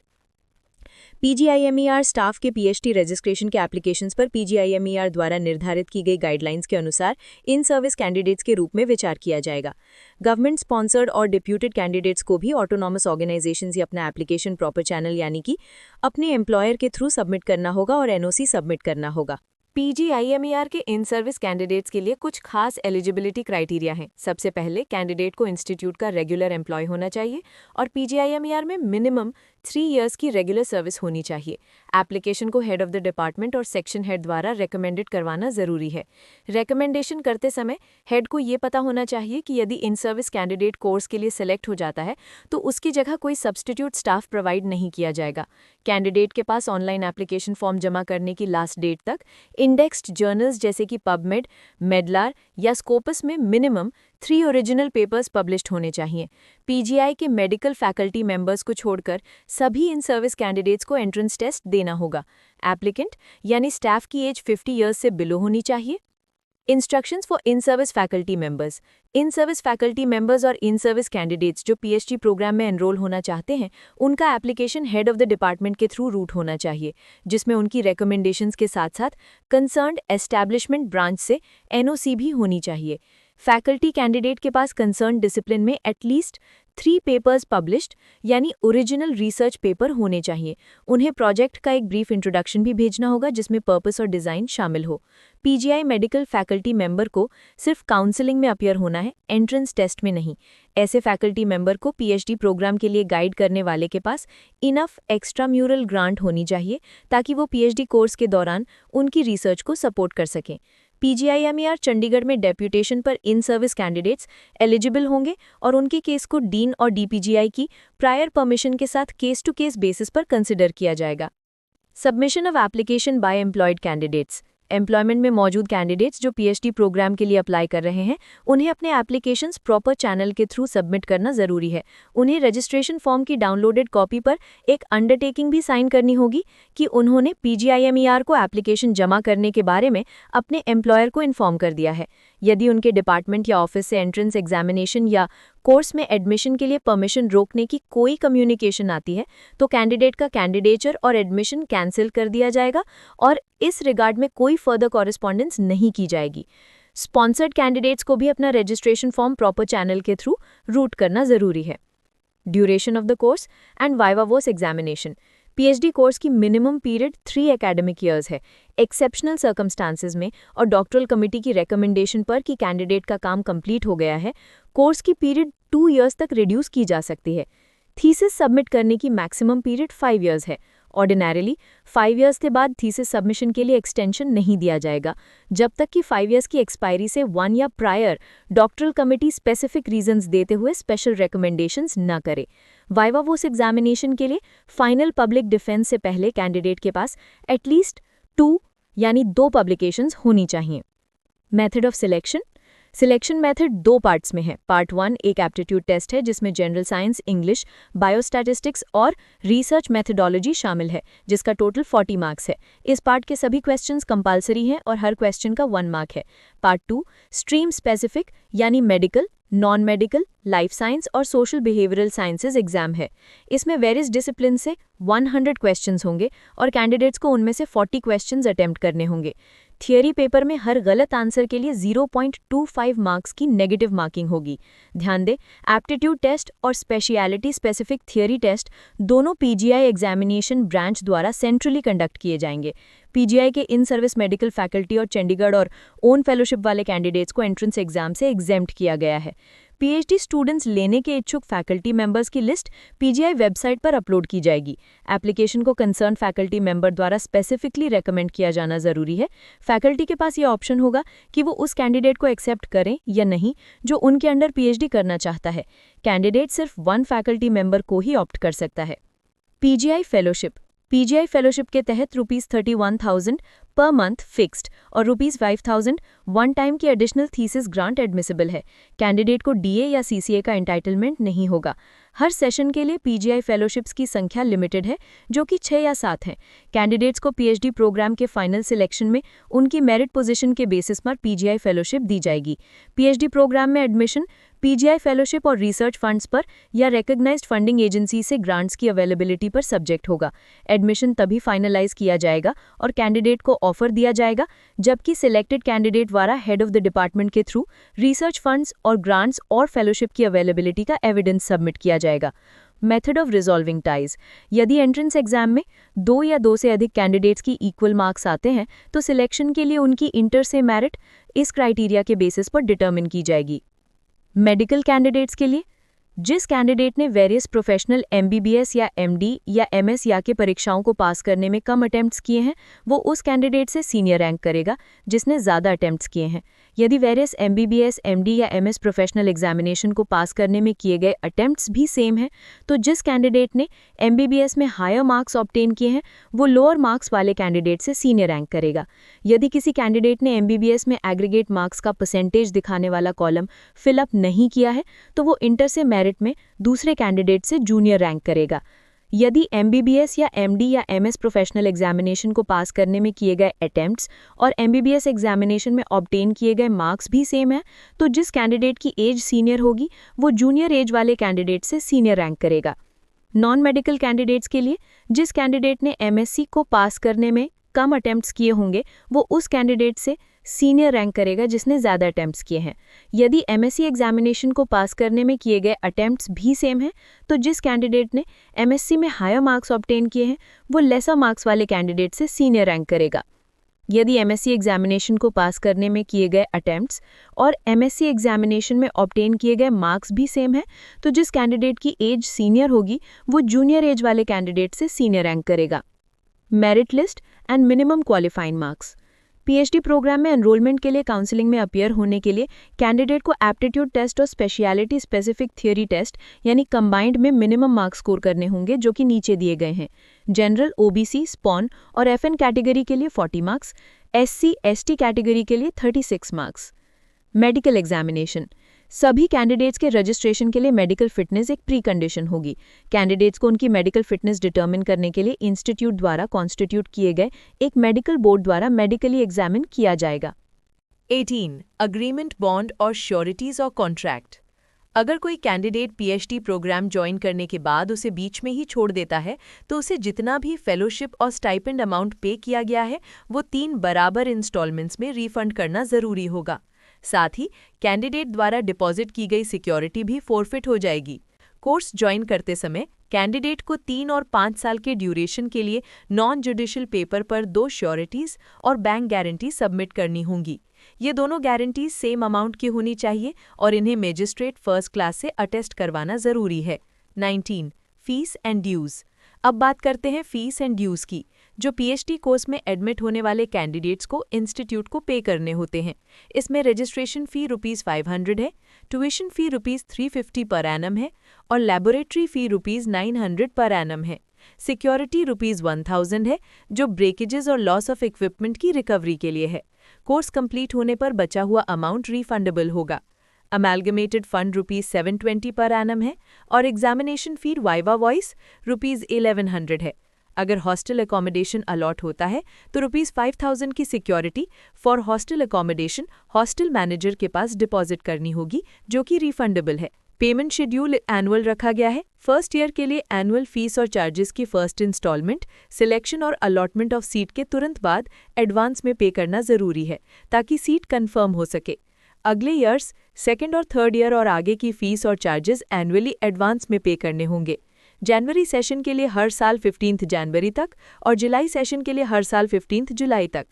PGIMER स्टाफ के PhD रजिस्ट्रेशन के एप्लीकेशंस पर PGIMER द्वारा निर्धारित की गई गाइडलाइंस के अनुसार इन सर्विस कैंडिडेट्स के रूप में विचार किया जाएगा। गवर्नमेंट स्पॉन्सर्ड और डिप्यूटेड कैंडिडेट्स को भी ऑटोनॉमस ऑर्गेनाइजेशन से अपना एप्लीकेशन प्रॉपर चैनल यानी कि अपने एम्प्लॉयर के थ्रू सबमिट करना होगा और NOC सबमिट करना होगा। PGIMER के इन सर्विस कैंडिडेट्स के लिए कुछ खास एलिजिबिलिटी क्राइटेरिया हैं। सबसे पहले कैंडिडेट को इंस्टीट्यूट का रेगुलर एम्प्लॉय होना चाहिए और PGIMER में मिनिमम 3 इयर्स की रेगुलर सर्विस होनी चाहिए। एप्लीकेशन को हेड ऑफ द डिपार्टमेंट और सेक्शन हेड द्वारा रेकमेंडेड करवाना जरूरी है। रेकमेंडेशन करते समय हेड को ये पता होना चाहिए कि यदि इन सर्विस कैंडिडेट कोर्स के लिए सिलेक्ट हो जाता है तो उसकी जगह कोई सब्स्टिट्यूट स्टाफ प्रोवाइड नहीं किया जाएगा। कैंडिडेट के पास ऑनलाइन एप्लीकेशन फॉर्म जमा करने की लास्ट डेट तक इंडेक्स्ड जर्नल्स जैसे कि पबमेड, मेडलार या स्कोपस में मिनिमम 3 ओरिजिनल पेपर्स पब्लिश्ड होने चाहिए। PGI के मेडिकल फैकल्टी मेंबर्स को छोड़कर सभी इन सर्विस कैंडिडेट्स को एंट्रेंस टेस्ट देना होगा। एप्लीकेंट यानी स्टाफ की एज 50 इयर्स से बिलो होनी चाहिए।
Instructions for in service faculty members. In service faculty members और इन सर्विस कैंडिडेट्स जो पीएचडी प्रोग्राम में एनरोल होना चाहते हैं, उनका application head of the department के थ्रू रूट होना चाहिए, जिसमें उनकी रिकमेंडेशंस के साथ साथ कंसर्न्ड एस्टैब्लिशमेंट ब्रांच से एनओसी भी होनी चाहिए। फैकल्टी कैंडिडेट के पास कंसर्न डिसिप्लिन में एटलीस्ट 3 पेपर्स पब्लिश्ड यानी ओरिजिनल रिसर्च पेपर होने चाहिए। उन्हें प्रोजेक्ट का एक ब्रीफ इंट्रोडक्शन भी भेजना होगा जिसमें पर्पस और डिज़ाइन शामिल हो। पीजीआई मेडिकल फैकल्टी मेंबर को सिर्फ काउंसलिंग में अपीयर होना है, एंट्रेंस टेस्ट में नहीं। ऐसे फैकल्टी मेंबर को पीएचडी प्रोग्राम के लिए गाइड करने वाले के पास इनफ एक्स्ट्राम्यूरल ग्रांट होनी चाहिए ताकि वो पीएचडी कोर्स के दौरान उनकी रिसर्च को सपोर्ट कर सकें। पीजीआईएमईआर चंडीगढ़ में डेप्यूटेशन पर इन सर्विस कैंडिडेट्स एलिजिबल होंगे और उनके केस को डीन और डीपीजीआई की प्रायर परमिशन के साथ केस टू केस बेसिस पर कंसिडर किया जाएगा। Submission of application by employed candidates. Employment में मौजूद कैंडिडेट्स जो पीएचडी प्रोग्राम के लिए अप्लाई कर रहे हैं, उन्हें अपने एप्लीकेशंस प्रॉपर चैनल के थ्रू सबमिट करना जरूरी है। उन्हें रजिस्ट्रेशन फॉर्म की डाउनलोडेड कॉपी पर एक अंडरटेकिंग भी साइन करनी होगी कि उन्होंने पीजीआईएमईआर को एप्लीकेशन जमा करने के बारे में अपने एम्प्लॉयर को इन्फॉर्म कर दिया है। यदि उनके डिपार्टमेंट या ऑफिस से एंट्रेंस एग्जामिनेशन या कोर्स में एडमिशन के लिए परमिशन रोकने की कोई कम्युनिकेशन आती है तो कैंडिडेट का कैंडिडेचर और एडमिशन कैंसिल कर दिया जाएगा और इस रिगार्ड में कोई फर्दर कॉरेस्पॉन्डेंस नहीं की जाएगी। स्पॉन्सर्ड कैंडिडेट्स को भी अपना रजिस्ट्रेशन फॉर्म प्रॉपर चैनल के थ्रू रूट करना जरूरी है। Duration of the course and viva voce examination. PhD course की मिनिमम पीरियड 3 एकेडमिक ईयर्स है। एक्सेप्शनल सर्कमस्टांसेस में और डॉक्टरल कमिटी की रिकमेंडेशन पर कि कैंडिडेट का काम कंप्लीट हो गया है, कोर्स की पीरियड 2 ईयर्स तक रिड्यूस की जा सकती है। थीसिस सबमिट करने की मैक्सिमम पीरियड 5 ईयर्स है। ऑर्डिनरीली 5 ईयर्स के बाद थीसिस सबमिशन के लिए एक्सटेंशन नहीं दिया जाएगा जब तक कि 5 ईयर्स की एक्सपायरी से 1 या prior doctoral committee specific reasons देते हुए स्पेशल रिकमेंडेशंस न करे। वाइवा वोस एग्जामिनेशन के लिए फाइनल पब्लिक डिफेंस से पहले कैंडिडेट के पास एटलीस्ट 2 यानी 2 पब्लिकेशंस होनी चाहिए। Method of selection. Selection method 2 parts में है। पार्ट 1 एक एप्टीट्यूड टेस्ट है जिसमें जनरल साइंस, इंग्लिश, बायोस्टैटिस्टिक्स और रिसर्च मेथडोलॉजी शामिल है जिसका टोटल 40 मार्क्स है। इस पार्ट के सभी क्वेश्चंस कंपलसरी हैं और हर क्वेश्चन का 1 मार्क है। पार्ट 2 स्ट्रीम स्पेसिफिक यानी medical, non medical, life science और सोशल बिहेवियरल साइंसेज एग्जाम है। इसमें वेरियस डिसिप्लिन से 100 क्वेश्चंस होंगे और कैंडिडेट्स को उनमें से 40 क्वेश्चंस अटेम्प्ट करने होंगे। थियरी पेपर में हर गलत आंसर के लिए 0.25 मार्क्स की नेगेटिव मार्किंग होगी। ध्यान दें, एप्टीट्यूड टेस्ट और स्पेशलिटी स्पेसिफिक थियरी टेस्ट दोनों पीजीआई एग्जामिनेशन ब्रांच द्वारा सेंट्रली कंडक्ट किए जाएंगे। पीजीआई के इन सर्विस मेडिकल फैकल्टी और चंडीगढ़ और ओन फेलोशिप वाले कैंडिडेट्स को एंट्रेंस एग्जाम से एग्जेम्प्ट किया गया है। पीएचडी स्टूडेंट्स लेने के इच्छुक फैकल्टी मेंबर्स की लिस्ट पीजीआई वेबसाइट पर अपलोड की जाएगी। एप्लीकेशन को कंसर्न फैकल्टी मेंबर द्वारा स्पेसिफिकली रेकमेंड किया जाना जरूरी है। फैकल्टी के पास ये ऑप्शन होगा कि वो उस कैंडिडेट को एक्सेप्ट करें या नहीं जो उनके अंडर पीएचडी करना चाहता है। कैंडिडेट सिर्फ 1 फैकल्टी मेंबर को ही ऑप्ट कर सकता है। PGI fellowship. पीजीआई फेलोशिप के तहत ₹31,000 पर मंथ फिक्स्ड और ₹5,000 वन टाइम की एडिशनल थीसिस ग्रांट एडमिसिबल है। कैंडिडेट को डीए या सीसीए का एंटाइटलमेंट नहीं होगा। हर सेशन के लिए पीजीआई फेलोशिप्स की संख्या लिमिटेड है जो कि 6 या 7 हैं। कैंडिडेट्स को पीएचडी प्रोग्राम के फाइनल सिलेक्शन में उनकी मेरिट पोजीशन के बेसिस पर पीजीआई फेलोशिप दी जाएगी। पीएचडी प्रोग्राम में एडमिशन पीजीआई फेलोशिप और रिसर्च फंड्स पर या रिकॉग्नाइज्ड फंडिंग एजेंसी से ग्रांट्स की अवेलेबिलिटी पर सब्जेक्ट होगा। एडमिशन तभी फाइनलाइज किया जाएगा और कैंडिडेट को ऑफर दिया जाएगा जबकि सिलेक्टेड कैंडिडेट द्वारा हेड ऑफ द डिपार्टमेंट के थ्रू रिसर्च फंड्स और ग्रांट्स और फेलोशिप की अवेलेबिलिटी का एविडेंस सबमिट किया जाएगा। Method of resolving ties. यदि एंट्रेंस एग्जाम में 2 या 2 से अधिक कैंडिडेट्स की इक्वल मार्क्स आते हैं तो सिलेक्शन के लिए उनकी इंटर से मेरिट इस क्राइटेरिया के बेसिस पर डिटर्मिन की जाएगी। मेडिकल कैंडिडेट्स के लिए जिस कैंडिडेट ने वेरियस प्रोफेशनल एमबीबीएस या एमडी या एमएस या के परीक्षाओं को पास करने में कम अटेम्प्ट्स किए हैं वो उस कैंडिडेट से सीनियर रैंक करेगा जिसने ज़्यादा अटेम्प्ट्स किए हैं। यदि वेरियस एमबीबीएस, एमडी या एमएस प्रोफेशनल एग्जामिनेशन को पास करने में किए गए अटेम्प्ट्स भी सेम हैं तो जिस कैंडिडेट ने एमबीबीएस में हायर मार्क्स ऑब्टेन किए हैं वो लोअर मार्क्स वाले कैंडिडेट से सीनियर रैंक करेगा। यदि किसी कैंडिडेट ने एमबीबीएस में एग्रीगेट मार्क्स का परसेंटेज दिखाने वाला कॉलम फिलअप नहीं किया है तो वो इंटर से मेरिट में दूसरे कैंडिडेट से जूनियर रैंक करेगा। यदि MBBS या MD या MS प्रोफेशनल एग्जामिनेशन को पास करने में किए गए अटेम्प्ट्स और MBBS एग्जामिनेशन में ऑब्टेन किए गए मार्क्स भी सेम है, तो जिस कैंडिडेट की एज सीनियर होगी वो जूनियर एज वाले कैंडिडेट से सीनियर रैंक करेगा। नॉन मेडिकल कैंडिडेट्स के लिए जिस कैंडिडेट ने MSc को पास करने में कम अटेम्प्ट्स किए होंगे वो उस कैंडिडेट से सीनियर रैंक करेगा जिसने ज़्यादा अटेम्प्ट्स किए हैं। यदि MSc एग्जामिनेशन को पास करने में किए गए अटेम्प्ट्स भी सेम हैं, तो जिस कैंडिडेट ने MSc में हायर मार्क्स ऑब्टेन किए हैं वो लेसर मार्क्स वाले कैंडिडेट से सीनियर रैंक करेगा। यदि MSc एग्जामिनेशन को पास करने में किए गए अटेम्प्ट्स और MSc एग्जामिनेशन में ऑब्टेन किए गए मार्क्स भी सेम हैं, तो जिस कैंडिडेट की एज सीनियर होगी वो जूनियर एज वाले कैंडिडेट से सीनियर रैंक करेगा। Merit list and minimum qualifying marks. PhD program में एनरोलमेंट के लिए काउंसलिंग में अपीयर होने के लिए कैंडिडेट को एप्टीट्यूड टेस्ट और स्पेशलिटी स्पेसिफिक थियोरी टेस्ट यानी कंबाइंड में मिनिमम मार्क्स स्कोर करने होंगे, जो कि नीचे दिए गए हैं। जनरल, OBC, स्पॉन और FN कैटेगरी के लिए 40 मार्क्स, SC, ST कैटेगरी के लिए 36 मार्क्स। Medical examination. सभी कैंडिडेट्स के रजिस्ट्रेशन के लिए मेडिकल फिटनेस एक प्री कंडीशन होगी। कैंडिडेट्स को उनकी मेडिकल फिटनेस डिटर्मिन करने के लिए इंस्टीट्यूट द्वारा कॉन्स्टिट्यूट किए गए एक मेडिकल बोर्ड द्वारा मेडिकली एग्जामिन किया जाएगा।
18. अग्रीमेंट, बॉन्ड और श्योरिटीज और कॉन्ट्रैक्ट। अगर कोई कैंडिडेट PhD प्रोग्राम ज्वाइन करने के बाद उसे बीच में ही छोड़ देता है तो उसे जितना भी फेलोशिप और स्टाइपेंड अमाउंट पे किया गया है वो 3 बराबर इंस्टॉलमेंट्स में रिफंड करना जरूरी होगा। साथ ही कैंडिडेट द्वारा डिपॉजिट की गई सिक्योरिटी भी फोरफिट हो जाएगी। कोर्स ज्वाइन करते समय कैंडिडेट को 3 और 5 साल के ड्यूरेशन के लिए नॉन जुडिशियल पेपर पर 2 श्योरिटीज और बैंक गारंटी सबमिट करनी होंगी। ये दोनों गारंटीज सेम अमाउंट की होनी चाहिए और इन्हें मजिस्ट्रेट फर्स्ट क्लास से अटेस्ट करवाना जरूरी है। 19. Fees and dues. अब बात करते हैं फीस एंड ड्यूज की, जो PhD कोर्स में एडमिट होने वाले कैंडिडेट्स को इंस्टीट्यूट को पे करने होते हैं। इसमें रजिस्ट्रेशन फ़ी ₹500 है, ट्यूशन फ़ी ₹350 पर एनम है और लैबोरेटरी फ़ी ₹900 पर एनम है। सिक्योरिटी ₹1000 है, जो ब्रेकेजेस और लॉस ऑफ इक्विपमेंट की रिकवरी के लिए है। कोर्स कंप्लीट होने पर बचा हुआ अमाउंट रिफंडेबल होगा। अमेलगमेटेड फंड ₹720 पर एनम है और एग्जामिनेशन फ़ी वाइवा वॉइस ₹1100 है। अगर हॉस्टल अकोमोडेशन अलॉट होता है तो ₹5000 की security for hostel accommodation hostel manager के पास डिपॉजिट करनी होगी, जो कि रिफंडेबल है। पेमेंट शेड्यूल एनुअल रखा गया है। फर्स्ट ईयर के लिए एनुअल फीस और चार्जेस की फर्स्ट इंस्टॉलमेंट सिलेक्शन और अलॉटमेंट ऑफ सीट के तुरंत बाद एडवांस में पे करना जरूरी है ताकि सीट कंफर्म हो सके। अगले ईयर्स सेकेंड और थर्ड ईयर और आगे की फीस और चार्जेस एनुअली एडवांस में पे करने होंगे। जनवरी सेशन के लिए हर साल 15 जनवरी तक और जुलाई सेशन के लिए हर साल 15 जुलाई तक।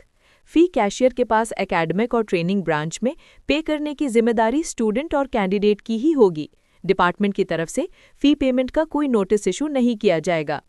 फी कैशियर के पास एकेडमिक और ट्रेनिंग ब्रांच में पे करने की जिम्मेदारी स्टूडेंट और कैंडिडेट की ही होगी। डिपार्टमेंट की तरफ से फी पेमेंट का कोई नोटिस इशू नहीं किया जाएगा।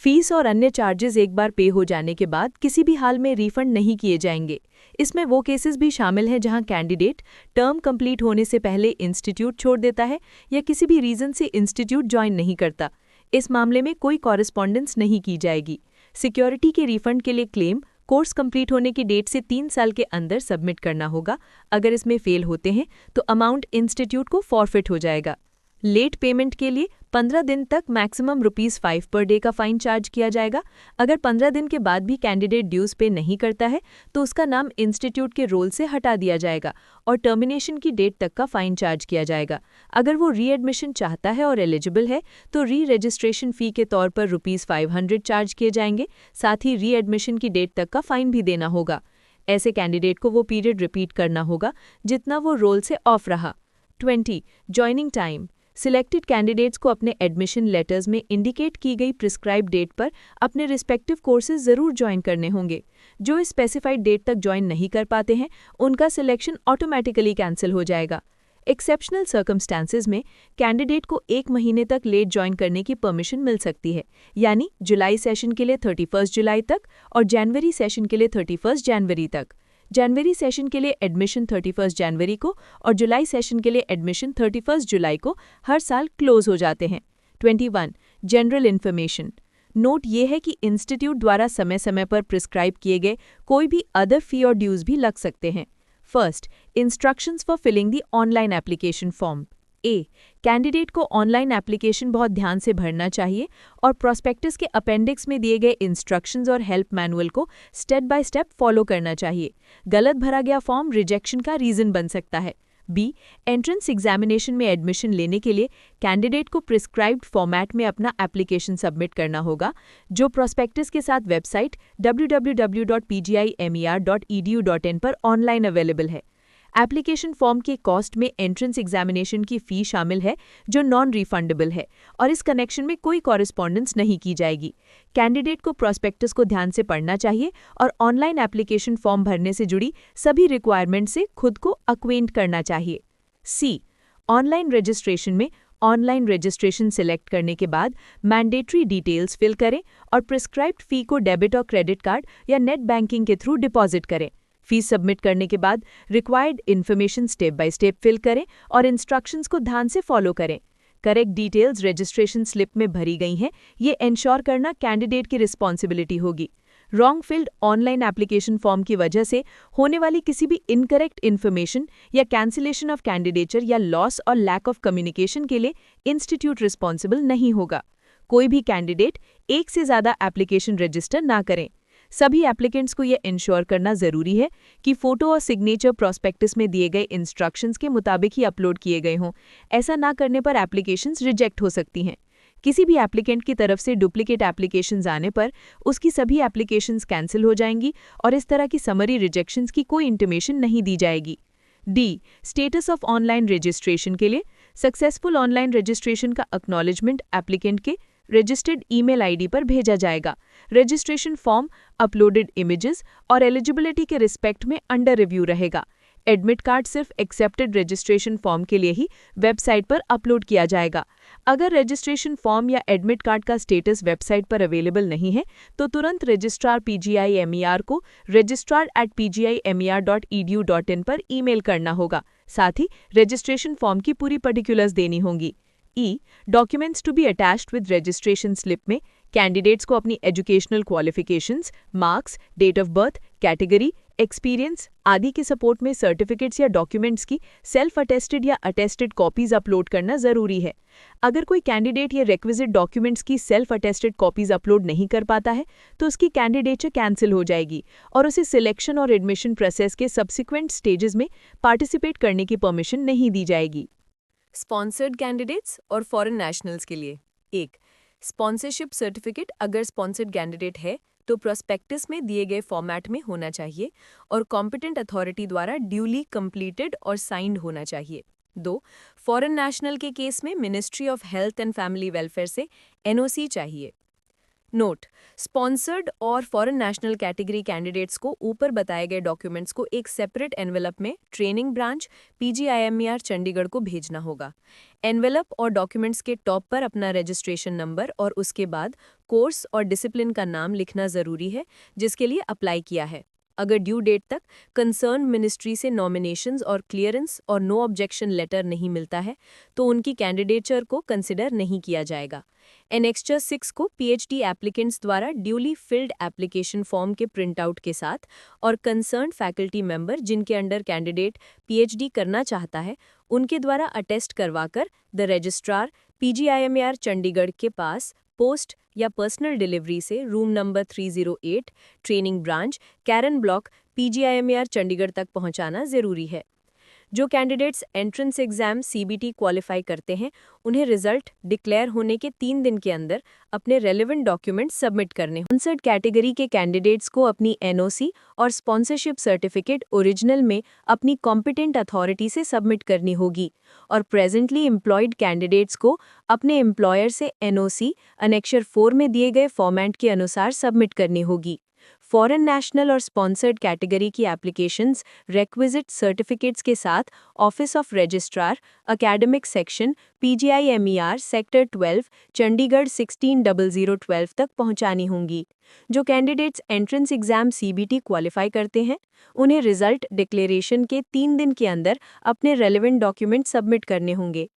फीस और अन्य चार्जेस एक बार पे हो जाने के बाद किसी भी हाल में रिफंड नहीं किए जाएंगे। इसमें वो केसेस भी शामिल हैं जहां कैंडिडेट टर्म कंप्लीट होने से पहले इंस्टीट्यूट छोड़ देता है या किसी भी रीजन से इंस्टीट्यूट ज्वाइन नहीं करता। इस मामले में कोई कॉरेस्पॉन्डेंस नहीं की जाएगी। सिक्योरिटी के रिफंड के लिए क्लेम कोर्स कंप्लीट होने की डेट से 3 साल के अंदर सबमिट करना होगा। अगर इसमें फेल होते हैं तो अमाउंट इंस्टीट्यूट को फॉरफिट हो जाएगा। लेट पेमेंट के लिए 15 दिन तक मैक्सिमम ₹5 पर डे का फाइन चार्ज किया जाएगा। अगर 15 दिन के बाद भी कैंडिडेट ड्यूज पे नहीं करता है तो उसका नाम इंस्टीट्यूट के रोल से हटा दिया जाएगा और टर्मिनेशन की डेट तक का फाइन चार्ज किया जाएगा। अगर वो रीएडमिशन चाहता है और एलिजिबल है तो री रजिस्ट्रेशन फ़ी के तौर पर ₹500 चार्ज किए जाएंगे। साथ ही रीएडमिशन की डेट तक का फाइन भी देना होगा। ऐसे कैंडिडेट को वो पीरियड रिपीट करना होगा जितना वो रोल से ऑफ रहा। 20. Joining time. सिलेक्टेड कैंडिडेट्स को अपने एडमिशन लेटर्स में इंडिकेट की गई प्रिस्क्राइब डेट पर अपने रिस्पेक्टिव कोर्सेज ज़रूर ज्वाइन करने होंगे। जो इस स्पेसिफाइड डेट तक ज्वाइन नहीं कर पाते हैं उनका सिलेक्शन ऑटोमेटिकली कैंसिल हो जाएगा। एक्सेप्शनल सर्कमस्टांसेस में कैंडिडेट को 1 महीने तक लेट ज्वाइन करने की परमिशन मिल सकती है, यानी जुलाई सेशन के लिए 31 जुलाई तक और जनवरी सेशन के लिए 31 जनवरी तक। जनवरी सेशन के लिए एडमिशन 31 जनवरी को और जुलाई सेशन के लिए एडमिशन 31 जुलाई को हर साल क्लोज हो जाते हैं। 21. General information. नोट ये है कि इंस्टीट्यूट द्वारा समय समय पर प्रिस्क्राइब किए गए कोई भी अदर फी और ड्यूज भी लग सकते हैं। First, instructions for filling the online application form. A, candidate को ऑनलाइन एप्लीकेशन बहुत ध्यान से भरना चाहिए और प्रोस्पेक्टस के अपेंडिक्स में दिए गए इंस्ट्रक्शंस और हेल्प मैनुअल को स्टेप बाय स्टेप फॉलो करना चाहिए। गलत भरा गया फॉर्म रिजेक्शन का रीज़न बन सकता है। बी, एंट्रेंस एग्जामिनेशन में एडमिशन लेने के लिए कैंडिडेट को प्रिस्क्राइब्ड फॉर्मेट में अपना एप्लीकेशन सबमिट करना होगा, जो प्रोस्पेक्टस के साथ वेबसाइट www.pgimer.edu.in पर ऑनलाइन अवेलेबल है। एप्लीकेशन फॉर्म के कॉस्ट में एंट्रेंस एग्जामिनेशन की फ़ी शामिल है, जो नॉन रिफंडेबल है, और इस कनेक्शन में कोई कॉरेस्पॉन्डेंस नहीं की जाएगी। कैंडिडेट को प्रोस्पेक्टस को ध्यान से पढ़ना चाहिए और ऑनलाइन एप्लीकेशन फॉर्म भरने से जुड़ी सभी रिक्वायरमेंट से खुद को अक्वेंट करना चाहिए। सी, ऑनलाइन रजिस्ट्रेशन में ऑनलाइन रजिस्ट्रेशन सिलेक्ट करने के बाद मैंडेटरी डिटेल्स फिल करें और प्रिस्क्राइब्ड फ़ी को डेबिट और क्रेडिट कार्ड या नेट बैंकिंग के थ्रू डिपॉजिट करें। फीस सबमिट करने के बाद required information step by step fill करें और इंस्ट्रक्शंस को ध्यान से फॉलो करें। करेक्ट डिटेल्स रजिस्ट्रेशन स्लिप में भरी गई हैं, ये इंश्योर करना कैंडिडेट की रिस्पॉन्सिबिलिटी होगी। Wrong field online application form की वजह से होने वाली किसी भी इनकरेक्ट इन्फॉर्मेशन या कैंसिलेशन ऑफ कैंडिडेचर या लॉस और लैक ऑफ कम्युनिकेशन के लिए इंस्टीट्यूट रिस्पॉन्सिबल नहीं होगा। कोई भी कैंडिडेट एक से ज़्यादा एप्लीकेशन रजिस्टर ना करें। सभी एप्लीकेंट्स को यह इंश्योर करना जरूरी है कि फोटो और सिग्नेचर प्रोस्पेक्टस में दिए गए इंस्ट्रक्शंस के मुताबिक ही अपलोड किए गए हों। ऐसा ना करने पर एप्लीकेशंस रिजेक्ट हो सकती हैं। किसी भी एप्लीकेंट की तरफ से डुप्लीकेट एप्लीकेशंस आने पर उसकी सभी एप्लीकेशंस कैंसिल हो जाएंगी और इस तरह की समरी रिजेक्शंस की कोई इंटीमेशन नहीं दी जाएगी। D, status of online registration के लिए सक्सेसफुल ऑनलाइन रजिस्ट्रेशन का एक्नॉलेजमेंट एप्लीकेंट के रजिस्टर्ड ईमेल आईडी पर भेजा जाएगा। रजिस्ट्रेशन फॉर्म, अपलोडेड इमेजेस और एलिजिबिलिटी के रिस्पेक्ट में अंडर रिव्यू रहेगा। एडमिट कार्ड सिर्फ एक्सेप्टेड रजिस्ट्रेशन फॉर्म के लिए ही वेबसाइट पर अपलोड किया जाएगा। अगर रजिस्ट्रेशन फॉर्म या एडमिट कार्ड का स्टेटस वेबसाइट पर अवेलेबल नहीं है तो तुरंत रजिस्ट्रार PGIMER को registrar@pgimer.edu.in पर ईमेल करना होगा। साथ ही रजिस्ट्रेशन फॉर्म की पूरी पर्टिकुलर्स देनी होंगी। E, documents to be attached with registration slip में कैंडिडेट्स को अपनी educational qualifications, marks, date of birth, category, experience आदि के सपोर्ट में सर्टिफिकेट्स या डॉक्यूमेंट्स की सेल्फ अटेस्टेड या अटेस्टेड कॉपीज अपलोड करना जरूरी है। अगर कोई कैंडिडेट ये रेक्विजिट डॉक्यूमेंट्स की सेल्फ अटेस्टेड कॉपीज अपलोड नहीं कर पाता है तो उसकी कैंडिडेचर कैंसिल हो जाएगी और उसे सिलेक्शन और एडमिशन प्रोसेस के सब्सिक्वेंट स्टेजेस में पार्टिसिपेट करने की परमिशन नहीं दी जाएगी।
स्पॉन्सर्ड कैंडिडेट्स और फॉरेन नेशनल्स के लिए 1. स्पॉन्सरशिप सर्टिफिकेट अगर स्पॉन्सर्ड कैंडिडेट है तो प्रोस्पेक्टस में दिए गए फॉर्मेट में होना चाहिए और कॉम्पिटेंट अथॉरिटी द्वारा ड्यूली कंप्लीटेड और साइंड होना चाहिए। 2. फॉरेन नेशनल के केस में ministry of health and family welfare से NOC चाहिए। नोट, स्पॉन्सर्ड और फॉरेन नेशनल कैटेगरी कैंडिडेट्स को ऊपर बताए गए डॉक्यूमेंट्स को एक सेपरेट एनवेलप में ट्रेनिंग ब्रांच PGIMER चंडीगढ़ को भेजना होगा। एनवेलप और डॉक्यूमेंट्स के टॉप पर अपना रजिस्ट्रेशन नंबर और उसके बाद कोर्स और डिसिप्लिन का नाम लिखना जरूरी है जिसके लिए अप्लाई किया है। अगर ड्यू डेट तक कंसर्न मिनिस्ट्री से नॉमिनेशंस और क्लियरेंस और नो ऑब्जेक्शन लेटर नहीं मिलता है तो उनकी कैंडिडेचर को कंसिडर नहीं किया जाएगा। एनेक्स्चर 6 को PhD एप्लीकेंट्स द्वारा ड्यूली फिल्ड एप्लीकेशन फॉर्म के प्रिंटआउट के साथ और कंसर्न फैकल्टी मेंबर जिनके अंडर कैंडिडेट PhD करना चाहता है उनके द्वारा अटेस्ट करवाकर द रजिस्ट्रार PGIMER चंडीगढ़ के पास पोस्ट या पर्सनल डिलीवरी से room number 308 training branch Kairon block PGIMER Chandigarh तक पहुंचाना जरूरी है। जो candidates entrance exam CBT qualify करते हैं उन्हें रिजल्ट डिक्लेयर होने के 3 दिन के अंदर अपने रेलेवेंट डॉक्यूमेंट सबमिट करने होंगे। स्पॉन्सर्ड कैटेगरी के कैंडिडेट्स को अपनी NOC और स्पॉन्सरशिप सर्टिफिकेट ओरिजिनल में अपनी कॉम्पिटेंट अथॉरिटी से सबमिट करनी होगी और प्रेजेंटली एम्प्लॉयड कैंडिडेट्स को अपने एम्प्लॉयर से NOC अनेक्शर 4 में दिए गए फॉर्मेट के अनुसार सबमिट करनी होगी। फॉरेन नेशनल और स्पॉन्सर्ड कैटेगरी की एप्लीकेशंस रेक्विजिट सर्टिफिकेट्स के साथ office of registrar academic section PGIMER sector 12 Chandigarh 160012 तक पहुंचानी होंगी। जो candidates entrance exam CBT qualify करते हैं उन्हें रिजल्ट डिक्लेरेशन के 3 दिन के अंदर अपने रेलेवेंट डॉक्यूमेंट सबमिट करने होंगे।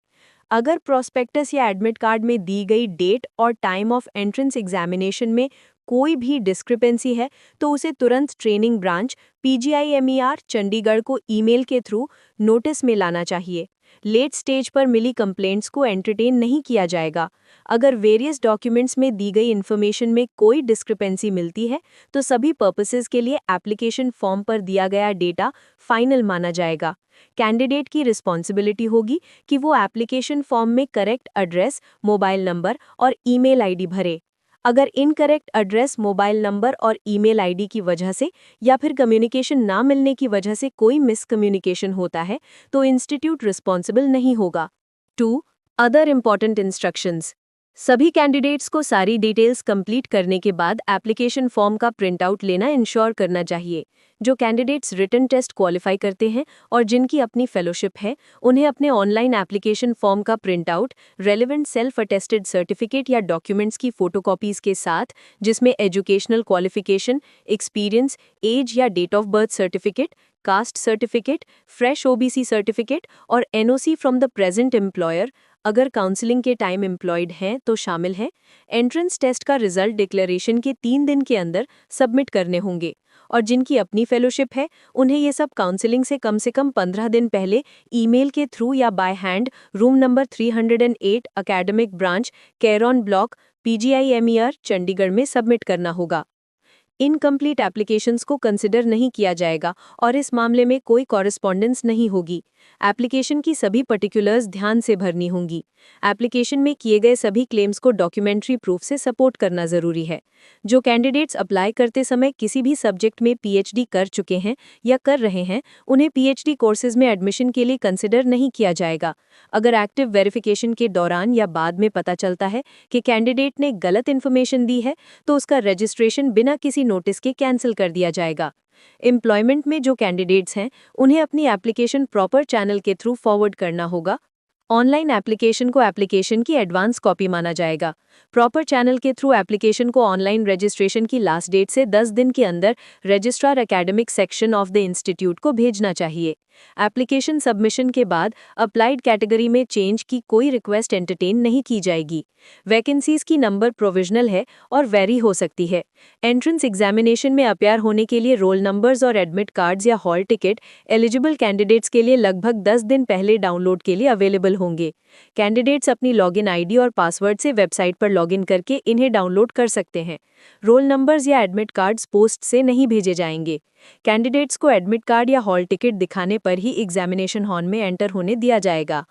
अगर प्रोस्पेक्टस या एडमिट कार्ड में दी गई डेट और टाइम ऑफ एंट्रेंस एग्जामिनेशन में कोई भी डिस्क्रिपेंसी है तो उसे तुरंत ट्रेनिंग ब्रांच PGIMER चंडीगढ़ को ईमेल के थ्रू नोटिस में लाना चाहिए। लेट स्टेज पर मिली कंप्लेंट्स को एंटरटेन नहीं किया जाएगा। अगर वेरियस डॉक्यूमेंट्स में दी गई इन्फॉर्मेशन में कोई डिस्क्रिपेंसी मिलती है तो सभी पर्पसेस के लिए एप्लीकेशन फॉर्म पर दिया गया डेटा फाइनल माना जाएगा। कैंडिडेट की रिस्पॉन्सिबिलिटी होगी कि वो एप्लीकेशन फॉर्म में करेक्ट एड्रेस, मोबाइल नंबर और ईमेल आईडी भरे। अगर इनकरेक्ट एड्रेस, मोबाइल नंबर और ईमेल आईडी की वजह से या फिर कम्युनिकेशन ना मिलने की वजह से कोई मिसकम्युनिकेशन होता है तो इंस्टीट्यूट रिस्पॉन्सिबल नहीं होगा। 2. Other important instructions. सभी कैंडिडेट्स को सारी डिटेल्स कंप्लीट करने के बाद एप्लीकेशन फॉर्म का प्रिंट आउट लेना इंश्योर करना चाहिए। जो कैंडिडेट्स रिटन टेस्ट क्वालिफाई करते हैं और जिनकी अपनी फेलोशिप है, उन्हें अपने ऑनलाइन एप्लीकेशन फॉर्म का print out relevant self attested certificate या डॉक्यूमेंट्स की फोटोकॉपीज के साथ, जिसमें एजुकेशनल क्वालिफिकेशन, एक्सपीरियंस, एज या date of birth certificate, caste certificate, fresh OBC certificate और NOC from the present employer, अगर काउंसलिंग के टाइम एम्प्लॉयड हैं तो शामिल है। एंट्रेंस टेस्ट का रिजल्ट डिक्लेरेशन के 3 दिन के अंदर सबमिट करने होंगे और जिनकी अपनी फेलोशिप है उन्हें ये सब काउंसलिंग से कम 15 दिन पहले ईमेल के थ्रू या by hand room number 308 academic branch, Kairon block, PGIMER, Chandigarh में सबमिट करना होगा। इनकम्प्लीट एप्लीकेशंस को कंसिडर नहीं किया जाएगा और इस मामले में कोई कॉरेस्पॉन्डेंस नहीं होगी। एप्लीकेशन की सभी पर्टिकुलर्स ध्यान से भरनी होंगी। एप्लीकेशन में किए गए सभी क्लेम्स को डॉक्यूमेंट्री प्रूफ से सपोर्ट करना जरूरी है। जो कैंडिडेट्स अप्लाई करते समय किसी भी सब्जेक्ट में PhD कर चुके हैं या कर रहे हैं, उन्हें PhD कोर्सेज में एडमिशन के लिए कंसिडर नहीं किया जाएगा। अगर एक्टिव वेरिफिकेशन के दौरान या बाद में पता चलता है कि कैंडिडेट ने गलत इन्फॉर्मेशन दी है तो उसका रजिस्ट्रेशन बिना किसी नोटिस के कैंसिल कर दिया जाएगा। एम्प्लॉयमेंट में जो कैंडिडेट्स हैं उन्हें अपनी एप्लीकेशन प्रॉपर चैनल के थ्रू फॉरवर्ड करना होगा। ऑनलाइन एप्लीकेशन को एप्लीकेशन की एडवांस कॉपी माना जाएगा। प्रॉपर चैनल के थ्रू एप्लीकेशन को ऑनलाइन रजिस्ट्रेशन की लास्ट डेट से 10 दिन के अंदर registrar academic section of the institute को भेजना चाहिए। एप्लीकेशन सबमिशन के बाद अप्लाइड कैटेगरी में चेंज की कोई रिक्वेस्ट एंटरटेन नहीं की जाएगी। वैकेंसीज की नंबर प्रोविजनल है और वेरी हो सकती है। एंट्रेंस एग्जामिनेशन में अपियर होने के लिए रोल नंबर्स और एडमिट कार्ड्स या हॉल टिकट एलिजिबल कैंडिडेट्स के लिए लगभग 10 दिन पहले डाउनलोड के लिए अवेलेबल होंगे। कैंडिडेट्स अपनी लॉगिन आईडी और पासवर्ड से वेबसाइट पर लॉगिन करके इन्हें डाउनलोड कर सकते हैं। रोल नंबर्स या एडमिट कार्ड्स पोस्ट से नहीं भेजे जाएंगे। कैंडिडेट्स को एडमिट कार्ड या हॉल टिकट दिखाने पर ही एग्जामिनेशन हॉल में एंटर होने दिया जाएगा।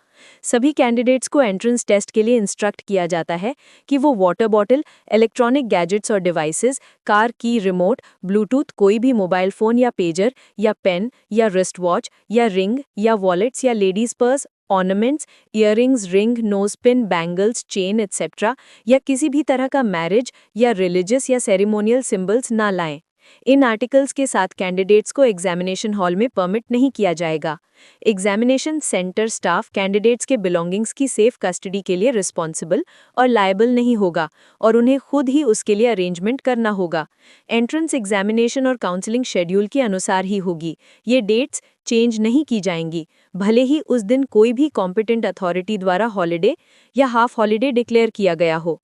सभी कैंडिडेट्स को एंट्रेंस टेस्ट के लिए इंस्ट्रक्ट किया जाता है कि वो वाटर बॉटल, इलेक्ट्रॉनिक गैजेट्स और डिवाइसेस, कार की रिमोट, ब्लूटूथ, कोई भी मोबाइल फोन या पेजर या पेन या रिस्ट वॉच या रिंग या वॉलेट्स या ladies purse, ornaments, earrings, ring, nose pin, bangles, chain etcetera या किसी भी तरह का मैरिज या रिलीजियस या सेरेमोनियल सिंबल्स ना लाएं। इन आर्टिकल्स के साथ कैंडिडेट्स को एग्जामिनेशन हॉल में परमिट नहीं किया जाएगा। एग्जामिनेशन सेंटर स्टाफ कैंडिडेट्स के बिलोंगिंग्स की सेफ कस्टडी के लिए रिस्पॉन्सिबल और लायबल नहीं होगा और उन्हें खुद ही उसके लिए अरेंजमेंट करना होगा। एंट्रेंस एग्जामिनेशन और काउंसलिंग शेड्यूल के अनुसार ही होगी। ये डेट्स चेंज नहीं की जाएंगी, भले ही उस दिन कोई भी कॉम्पिटेंट अथॉरिटी द्वारा हॉलिडे या हाफ हॉलिडे डिक्लेयर किया गया हो।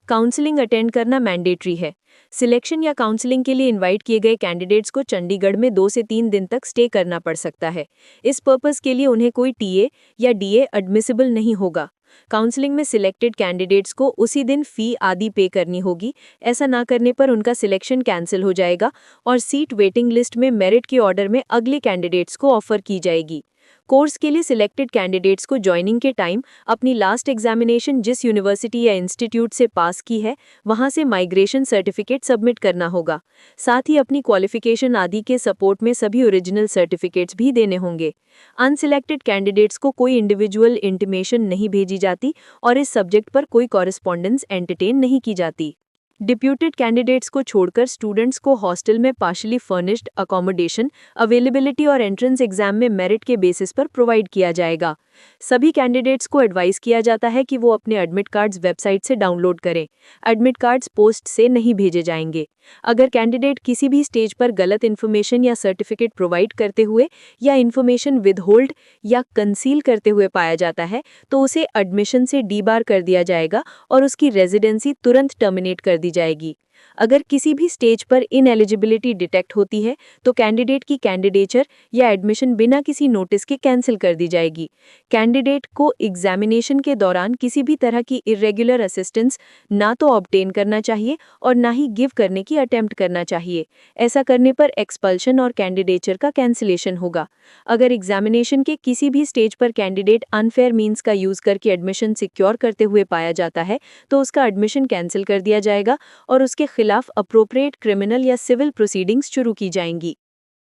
काउंसलिंग अटेंड करना मैंडेटरी है। सिलेक्शन या काउंसलिंग के लिए इनवाइट किए गए कैंडिडेट्स को चंडीगढ़ में 2 से 3 दिन तक स्टे करना पड़ सकता है। इस पर्पस के लिए उन्हें कोई TA या DA एडमिसिबल नहीं होगा। काउंसलिंग में सिलेक्टेड कैंडिडेट्स को उसी दिन फी आदि पे करनी होगी। ऐसा ना करने पर उनका सिलेक्शन कैंसिल हो जाएगा और सीट वेटिंग लिस्ट में मेरिट के ऑर्डर में अगले कैंडिडेट्स को ऑफर की जाएगी। कोर्स के लिए सिलेक्टेड कैंडिडेट्स को ज्वाइनिंग के टाइम अपनी लास्ट एग्जामिनेशन जिस यूनिवर्सिटी या इंस्टीट्यूट से पास की है वहां से माइग्रेशन सर्टिफिकेट सबमिट करना होगा। साथ ही अपनी क्वालिफिकेशन आदि के सपोर्ट में सभी ओरिजिनल सर्टिफिकेट्स भी देने होंगे। अनसिलेक्टेड कैंडिडेट्स को कोई इंडिविजुअल इंटीमेशन नहीं भेजी जाती और इस सब्जेक्ट पर कोई कॉरेस्पॉन्डेंस एंटरटेन नहीं की जाती। डिप्यूटेड कैंडिडेट्स को छोड़कर स्टूडेंट्स को हॉस्टल में पार्शली फर्निश्ड अकोमोडेशन, अवेलेबिलिटी और एंट्रेंस एग्जाम में मेरिट के बेसिस पर प्रोवाइड किया जाएगा। सभी कैंडिडेट्स को एडवाइस किया जाता है कि वो अपने एडमिट कार्ड्स वेबसाइट से डाउनलोड करें। एडमिट कार्ड्स पोस्ट से नहीं भेजे जाएंगे। अगर कैंडिडेट किसी भी स्टेज पर गलत इन्फॉर्मेशन या सर्टिफिकेट प्रोवाइड करते हुए या इन्फॉर्मेशन विदहोल्ड या कंसील करते हुए पाया जाता है तो उसे एडमिशन से डीबार कर दिया जाएगा और उसकी रेजिडेंसी तुरंत टर्मिनेट कर दी जाएगी।
अगर किसी भी स्टेज पर इनएलिजिबिलिटी डिटेक्ट होती है तो कैंडिडेट की कैंडिडेचर या एडमिशन बिना किसी नोटिस के कैंसिल कर दी जाएगी। कैंडिडेट को एग्जामिनेशन के दौरान किसी भी तरह की इर्रेगुलर असिस्टेंस ना तो ऑब्टेन करना चाहिए और ना ही गिव करने की अटेम्प्ट करना चाहिए। ऐसा करने पर एक्सपल्शन और कैंडिडेचर का कैंसिलेशन होगा। अगर एग्जामिनेशन के किसी भी स्टेज पर कैंडिडेट अनफेयर मीन्स का यूज करके एडमिशन सिक्योर करते हुए पाया जाता है तो उसका एडमिशन कैंसिल कर दिया जाएगा और उसके खिलाफ अप्रोप्रिएट क्रिमिनल या सिविल प्रोसीडिंग्स शुरू की जाएंगी।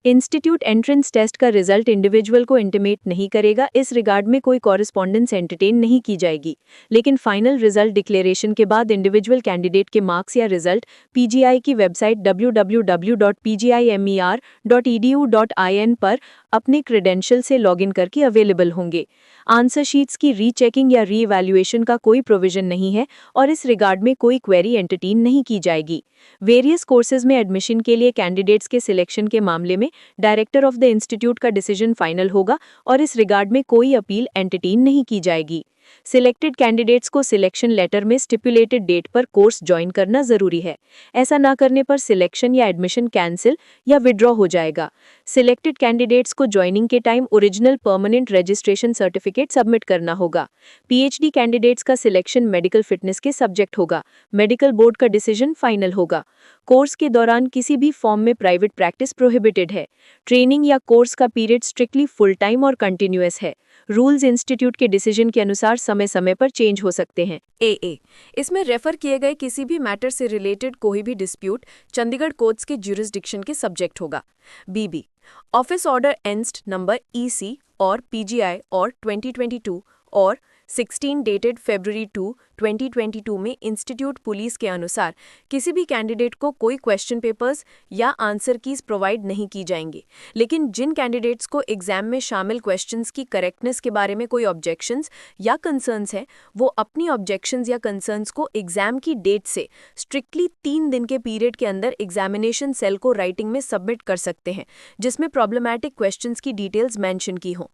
इंस्टीट्यूट एंट्रेंस टेस्ट का रिजल्ट इंडिविजुअल को इंटिमेट नहीं करेगा, इस रिगार्ड में कोई कॉरेस्पॉन्डेंस एंटरटेन नहीं की जाएगी। लेकिन फाइनल रिजल्ट डिक्लेरेशन के बाद इंडिविजुअल कैंडिडेट के मार्क्स या रिजल्ट पीजीआई की वेबसाइट www.pgimer.edu.in पर अपने क्रेडेंशियल से लॉगिन करके अवेलेबल होंगे। आंसर शीट्स की रीचेकिंग या रीइवैल्यूएशन का कोई प्रोविजन नहीं है और इस रिगार्ड में कोई क्वेरी एंटरटेन नहीं की जाएगी। वेरियस कोर्सेज में एडमिशन के लिए कैंडिडेट्स के सिलेक्शन के मामले में डायरेक्टर ऑफ द इंस्टीट्यूट का डिसीजन फाइनल होगा और इस रिगार्ड में कोई अपील एंटरटेन नहीं की जाएगी। सिलेक्टेड कैंडिडेट्स को सिलेक्शन लेटर में स्टिपुलेटेड डेट पर कोर्स ज्वाइन करना जरूरी है। ऐसा ना करने पर सिलेक्शन या एडमिशन कैंसिल या विड्रॉ हो जाएगा। सिलेक्टेड कैंडिडेट्स को ज्वाइनिंग के time original permanent registration certificate submit करना होगा। पीएचडी कैंडिडेट्स का सिलेक्शन मेडिकल फिटनेस के सब्जेक्ट होगा। मेडिकल बोर्ड का डिसीजन फाइनल होगा। कोर्स के दौरान किसी भी फॉर्म में प्राइवेट प्रैक्टिस प्रोहिबिटेड है। ट्रेनिंग या कोर्स का पीरियड स्ट्रिक्टली फुल टाइम और कंटिन्यूअस है। रूल्स इंस्टीट्यूट के डिसीजन के अनुसार समय समय पर चेंज हो सकते हैं।
ए इसमें रेफर किए गए किसी भी मैटर से रिलेटेड कोई भी डिस्प्यूट चंडीगढ़ कोर्ट्स के ज्यूरिसडिक्शन के सब्जेक्ट होगा। बी ऑफिस ऑर्डर एंस्ट नंबर EC और PGI और 2022 और 16 डेटेड February 2, 2022 में इंस्टीट्यूट पुलिस के अनुसार किसी भी कैंडिडेट को कोई क्वेश्चन पेपर्स या आंसर कीज प्रोवाइड नहीं की जाएंगी। लेकिन जिन कैंडिडेट्स को एग्जाम में शामिल क्वेश्चंस की करेक्टनेस के बारे में कोई ऑब्जेक्शंस या कंसर्न्स हैं, वो अपनी ऑब्जेक्शंस या कंसर्न्स को एग्जाम की डेट से स्ट्रिक्टली 3 दिन के पीरियड के अंदर एग्जामिनेशन सेल को राइटिंग में सबमिट कर सकते हैं, जिसमें प्रॉब्लमैटिक क्वेश्चंस की डिटेल्स मेंशन की हों।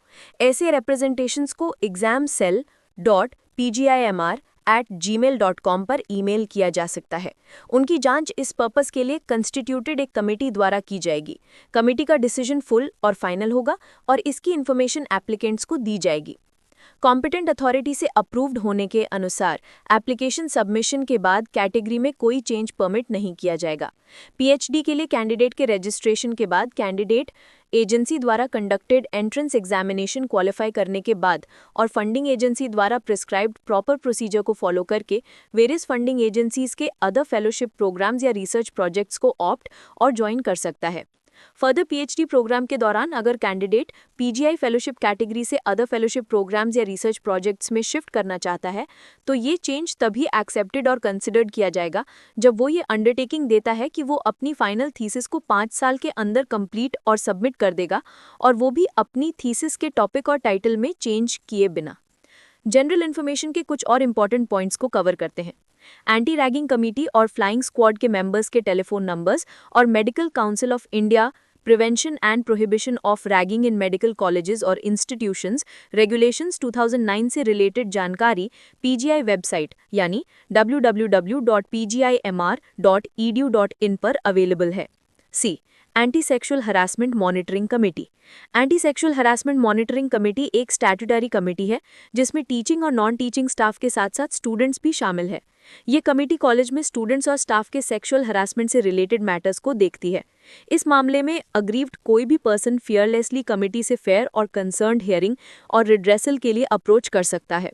ऐसे रिप्रेजेंटेशंस को examcell.pgimr@gmail.com पर ईमेल किया जा सकता है। उनकी जांच इस पर्पस के लिए कंस्टिट्यूटेड एक कमेटी द्वारा की जाएगी। कमेटी का डिसीजन फुल और फाइनल होगा और इसकी इन्फॉर्मेशन एप्लीकेंट्स को दी जाएगी। कॉम्पिटेंट अथॉरिटी से अप्रूव्ड होने के अनुसार एप्लीकेशन सबमिशन के बाद कैटेगरी में कोई चेंज परमिट नहीं किया जाएगा। पीएचडी के लिए कैंडिडेट के रजिस्ट्रेशन के बाद कैंडिडेट एजेंसी द्वारा कंडक्टेड एंट्रेंस एग्जामिनेशन क्वालिफाई करने के बाद और फंडिंग एजेंसी द्वारा प्रिस्क्राइब्ड प्रॉपर प्रोसीजर को फॉलो करके वेरियस फंडिंग एजेंसीज के अदर फेलोशिप प्रोग्राम्स या रिसर्च प्रोजेक्ट्स को ऑप्ट और ज्वाइन कर सकता है। फर्दर पीएचडी प्रोग्राम के दौरान अगर कैंडिडेट पीजीआई फेलोशिप कैटेगरी से अदर फेलोशिप प्रोग्राम्स या रिसर्च प्रोजेक्ट्स में शिफ्ट करना चाहता है तो ये चेंज तभी एक्सेप्टेड और कंसिडर्ड किया जाएगा जब वो ये अंडरटेकिंग देता है कि वो अपनी फाइनल थीसिस को 5 साल के अंदर कंप्लीट और सबमिट कर देगा, और वो भी अपनी थीसिस के टॉपिक और टाइटल में चेंज किए बिना। जनरल इन्फॉर्मेशन के कुछ और इंपॉर्टेंट पॉइंट्स को कवर करते हैं। एंटी रैगिंग कमेटी और फ्लाइंग स्क्वाड के मेंबर्स के टेलीफोन नंबर्स और medical council of India prevention and prohibition of ragging in medical colleges और इंस्टीट्यूशंस रेगुलेशंस 2009 से रिलेटेड जानकारी पीजीआई वेबसाइट यानी www.pgimr.edu.in पर अवेलेबल है। C anti sexual harassment monitoring committee. Anti sexual harassment monitoring committee एक statutory committee है जिसमें teaching और नॉन टीचिंग स्टाफ के साथ साथ स्टूडेंट्स भी शामिल है। ये कमेटी कॉलेज में स्टूडेंट्स और स्टाफ के सेक्सुअल हरासमेंट से रिलेटेड मैटर्स को देखती है। इस मामले में अग्रीव्ड कोई भी पर्सन फियरलेसली कमेटी से फेयर और कंसर्न्ड हियरिंग और रिड्रेसल के लिए अप्रोच कर सकता है।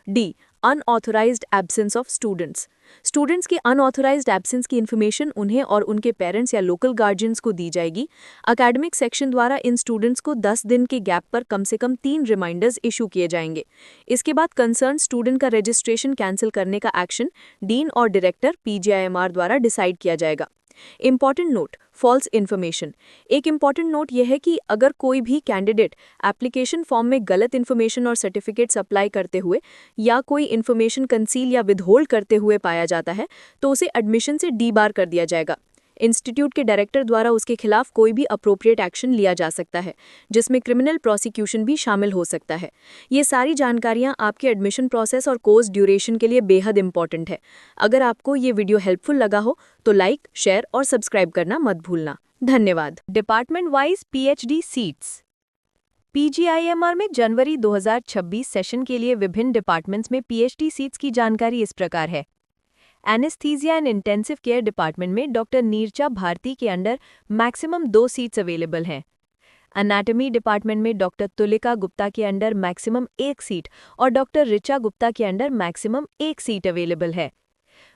D unauthorised absence of students. Students के अनऑथराइज्ड एब्सेंस की इन्फॉर्मेशन उन्हें और उनके पेरेंट्स या लोकल गार्जियंस को दी जाएगी। एकेडमिक सेक्शन द्वारा इन स्टूडेंट्स को 10 दिन के गैप पर कम से कम 3 रिमाइंडर्स इशू किए जाएंगे। इसके बाद कंसर्न स्टूडेंट का रजिस्ट्रेशन कैंसिल करने का एक्शन डीन और डायरेक्टर पीजीआईएमआर द्वारा डिसाइड किया जाएगा। Important note, false information. एक इंपॉर्टेंट नोट यह है कि अगर कोई भी कैंडिडेट एप्लीकेशन फॉर्म में गलत इन्फॉर्मेशन और सर्टिफिकेट्स अप्लाई करते हुए या कोई इन्फॉर्मेशन कंसील या विदहोल्ड करते हुए पाया जाता है तो उसे एडमिशन से डीबार कर दिया जाएगा।
इंस्टीट्यूट के डायरेक्टर द्वारा उसके खिलाफ कोई भी अप्रोप्रिएट एक्शन लिया जा सकता है, जिसमें क्रिमिनल प्रोसिक्यूशन भी शामिल हो सकता है। ये सारी जानकारियां आपके एडमिशन प्रोसेस और कोर्स ड्यूरेशन के लिए बेहद इंपॉर्टेंट है। अगर आपको ये वीडियो हेल्पफुल लगा हो तो लाइक, शेयर और सब्सक्राइब करना मत भूलना। धन्यवाद।
Department wise PhD seats. PGIMER में जनवरी 2026 सेशन के लिए विभिन्न डिपार्टमेंट्स में पीएचडी सीट्स की जानकारी इस प्रकार है। Anaesthesia and intensive care department में डॉक्टर नीरजा भारती के अंडर मैक्सिमम 2 सीट्स अवेलेबल हैं। एनाटॉमी डिपार्टमेंट में डॉक्टर तुलिका गुप्ता के अंडर मैक्सिमम 1 सीट और डॉक्टर ऋचा गुप्ता के अंडर मैक्सिमम 1 सीट अवेलेबल है।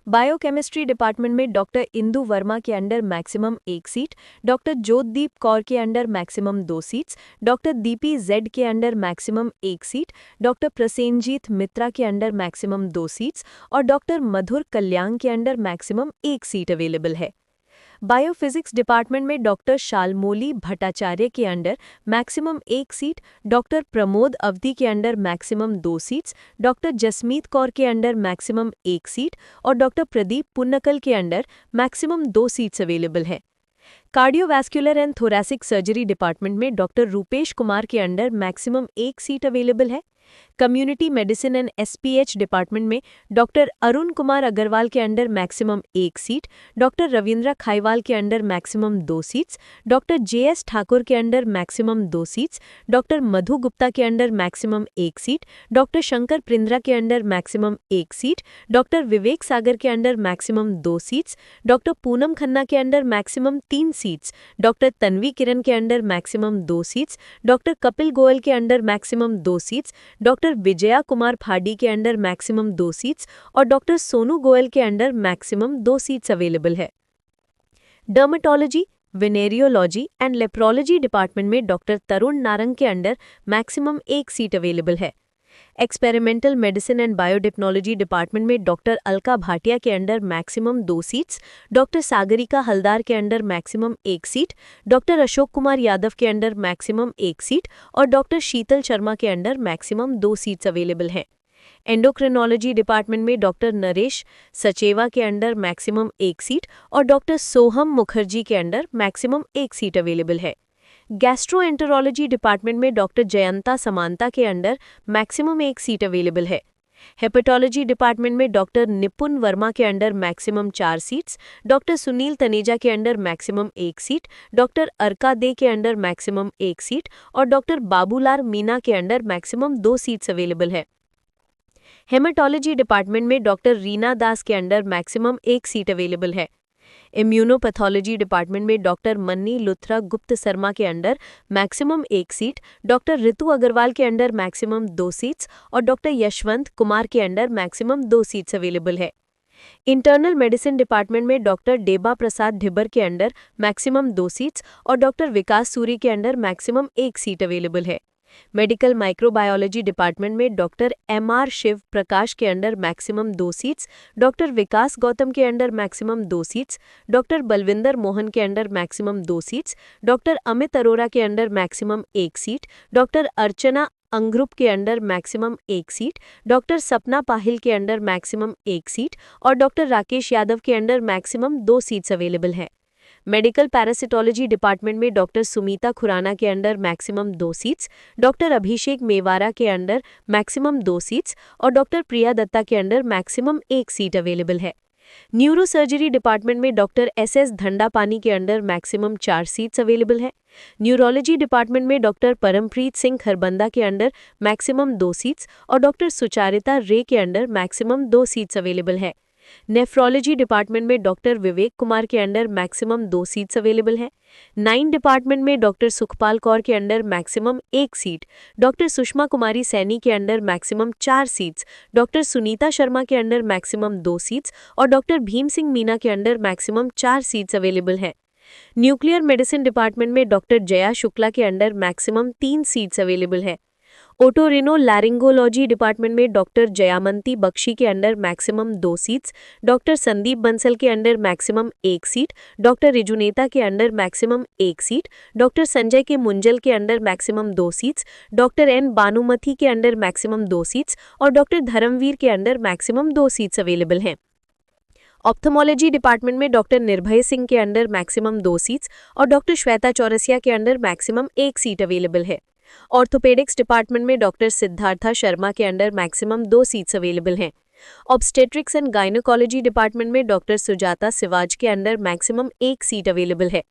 बायोकेमिस्ट्री डिपार्टमेंट में डॉक्टर इंदु वर्मा के under maximum 1 seat, doctor Jyotdeep Kaur के under maximum 2 seats, doctor Deepy Z के under maximum 1 seat, doctor Prasenjit मित्रा के अंडर मैक्सिमम 2 सीट्स और डॉक्टर मधुर कल्याण के अंडर मैक्सिमम 1 सीट अवेलेबल है। बायोफिजिक्स डिपार्टमेंट में डॉक्टर शालमोली भट्टाचार्य के under maximum 1 seat, doctor Pramod अवधि के under maximum 2 seats, doctor Jasmeet Kaur के अंडर मैक्सिमम 1 सीट और डॉक्टर प्रदीप पुन्नकल के अंडर मैक्सिमम 2 सीट्स अवेलेबल है। Cardiovascular and thoracic surgery department में डॉक्टर रूपेश कुमार के अंडर मैक्सिमम 1 सीट अवेलेबल है। Community medicine and SPH department में डॉक्टर अरुण कुमार अग्रवाल के under maximum 1 seat, doctor Ravindra Khaiwal के under maximum 2 seats, doctor JS Thakur के under maximum 2 seats, doctor Madhu Gupta के under maximum 1 seat, doctor Shankar Prinja के under maximum 1 seat, doctor Vivek Sagar के under maximum 2 seats, doctor Poonam Khanna के under maximum 3 seats, doctor Tanvi Kiran के under maximum 2 seats, doctor Kapil Goyal के under maximum 2 seats, doctor Vijaya Kumar फाडी के under maximum 2 seats और doctor Sonu Goyal के अंडर मैक्सिमम 2 सीट्स अवेलेबल है। Dermatology, venereology and leprology department में डॉक्टर तरुण नारंग के अंडर मैक्सिमम 1 सीट अवेलेबल है। Experimental medicine and biotechnology department में डॉक्टर अलका भाटिया के under maximum 2 seats, doctor Sagarika Haldar के under maximum 1 seat, doctor Ashok Kumar Yadav के अंडर मैक्सिमम 1 सीट और doctor शीतल शर्मा के अंडर मैक्सिमम 2 सीट्स अवेलेबल हैं। एंडोक्रिनोलॉजी डिपार्टमेंट में डॉक्टर नरेश सचेवा के अंडर मैक्सिमम 1 सीट और डॉक्टर सोहम मुखर्जी के अंडर मैक्सिमम 1 सीट अवेलेबल है। गैस्ट्रोएंटरोलॉजी डिपार्टमेंट में डॉक्टर जयंता समांता के अंडर मैक्सिमम 1 सीट अवेलेबल है। हेपेटोलॉजी डिपार्टमेंट में डॉक्टर निपुन वर्मा के under maximum 4 seats, doctor Sunil Taneja के अंडर मैक्सिमम 1 सीट, डॉक्टर अर्का दे के अंडर मैक्सिमम 1 सीट और डॉक्टर बाबूलाल मीना के अंडर मैक्सिमम 2 सीट्स अवेलेबल है। हेमेटोलॉजी डिपार्टमेंट में डॉक्टर रीना दास के अंडर मैक्सिमम 1 सीट अवेलेबल है। इम्यूनोपैथोलॉजी डिपार्टमेंट में डॉक्टर मन्नी लुथरा गुप्त शर्मा के अंडर मैक्सिमम 1 सीट, डॉक्टर ऋतु अग्रवाल के अंडर मैक्सिमम 2 सीट्स और डॉक्टर यशवंत कुमार के अंडर मैक्सिमम 2 सीट्स अवेलेबल है। इंटरनल मेडिसिन डिपार्टमेंट में डॉक्टर डेबा प्रसाद ढिबर के अंडर मैक्सिमम 2 सीट्स और डॉक्टर विकास सूरी के अंडर मैक्सिमम 1 सीट अवेलेबल है। मेडिकल माइक्रोबायोलॉजी डिपार्टमेंट में डॉक्टर एमआर शिव प्रकाश के अंडर मैक्सिमम 2 सीट्स, डॉक्टर विकास गौतम के under maximum 2 seats, doctor Balwinder Mohan के under maximum 2 seats, doctor Amit Arora के अंडर मैक्सिमम 1 सीट, डॉक्टर अर्चना अंग्रुप के अंडर मैक्सिमम 1 सीट, डॉक्टर सपना पाहिल के अंडर मैक्सिमम 1 सीट और डॉक्टर राकेश यादव के अंडर मैक्सिमम 2 सीट्स अवेलेबल है। मेडिकल पैरासिटोलॉजी डिपार्टमेंट में डॉक्टर सुमीता खुराना के अंडर मैक्सिमम 2 सीट्स, डॉक्टर अभिषेक मेवारा के अंडर मैक्सिमम 2 सीट्स और डॉक्टर प्रिया दत्ता के अंडर मैक्सिमम 1 सीट अवेलेबल है। न्यूरोसर्जरी डिपार्टमेंट में डॉक्टर एसएस धंडापानी के अंडर मैक्सिमम 4 सीट्स अवेलेबल है। न्यूरोलॉजी डिपार्टमेंट में डॉक्टर परमप्रीत सिंह खरबंदा के अंडर मैक्सिमम 2 सीट्स और डॉक्टर सुचारिता रे के अंडर मैक्सिमम 2 सीट्स अवेलेबल है। नेफ्रोलॉजी डिपार्टमेंट में डॉक्टर विवेक कुमार के अंडर मैक्सिमम 2 सीट्स अवेलेबल है। 9 डिपार्टमेंट में डॉक्टर सुखपाल कौर के under maximum 1 seat, doctor Sushma Kumari Saini के under maximum 4 seats, doctor Sunita Sharma के अंडर मैक्सिमम 2 सीट्स और डॉक्टर भीम सिंह मीना के अंडर मैक्सिमम 4 सीट्स अवेलेबल हैं। न्यूक्लियर मेडिसिन डिपार्टमेंट में डॉक्टर जया शुक्ला के अंडर मैक्सिमम 3 सीट्स अवेलेबल है। ओटोरिनो लैरिंगोलॉजी डिपार्टमेंट में डॉक्टर जयामंती बख्शी के under maximum 2 seats, doctor Sandeep Bansal के under maximum 1 seat, doctor Rijuneeta के under maximum 1 seat, doctor Sanjay K Munjal के under maximum 2 seats, doctor N Banumathi के अंडर मैक्सिमम 2 सीट्स और डॉक्टर धर्मवीर के अंडर मैक्सिमम 2 सीट्स अवेलेबल हैं।
ऑप्थेमोलॉजी डिपार्टमेंट में डॉक्टर निर्भय सिंह के अंडर मैक्सिमम 2 सीट्स और डॉक्टर श्वेता चौरसिया के अंडर मैक्सिमम 1 सीट अवेलेबल है। ऑर्थोपेडिक्स डिपार्टमेंट में डॉक्टर सिद्धार्था शर्मा के अंडर मैक्सिमम 2 सीट्स अवेलेबल हैं। ऑब्स्टेट्रिक्स एंड गायनोकोलॉजी डिपार्टमेंट में डॉक्टर सुजाता सिवाज के अंडर मैक्सिमम 1 सीट अवेलेबल है।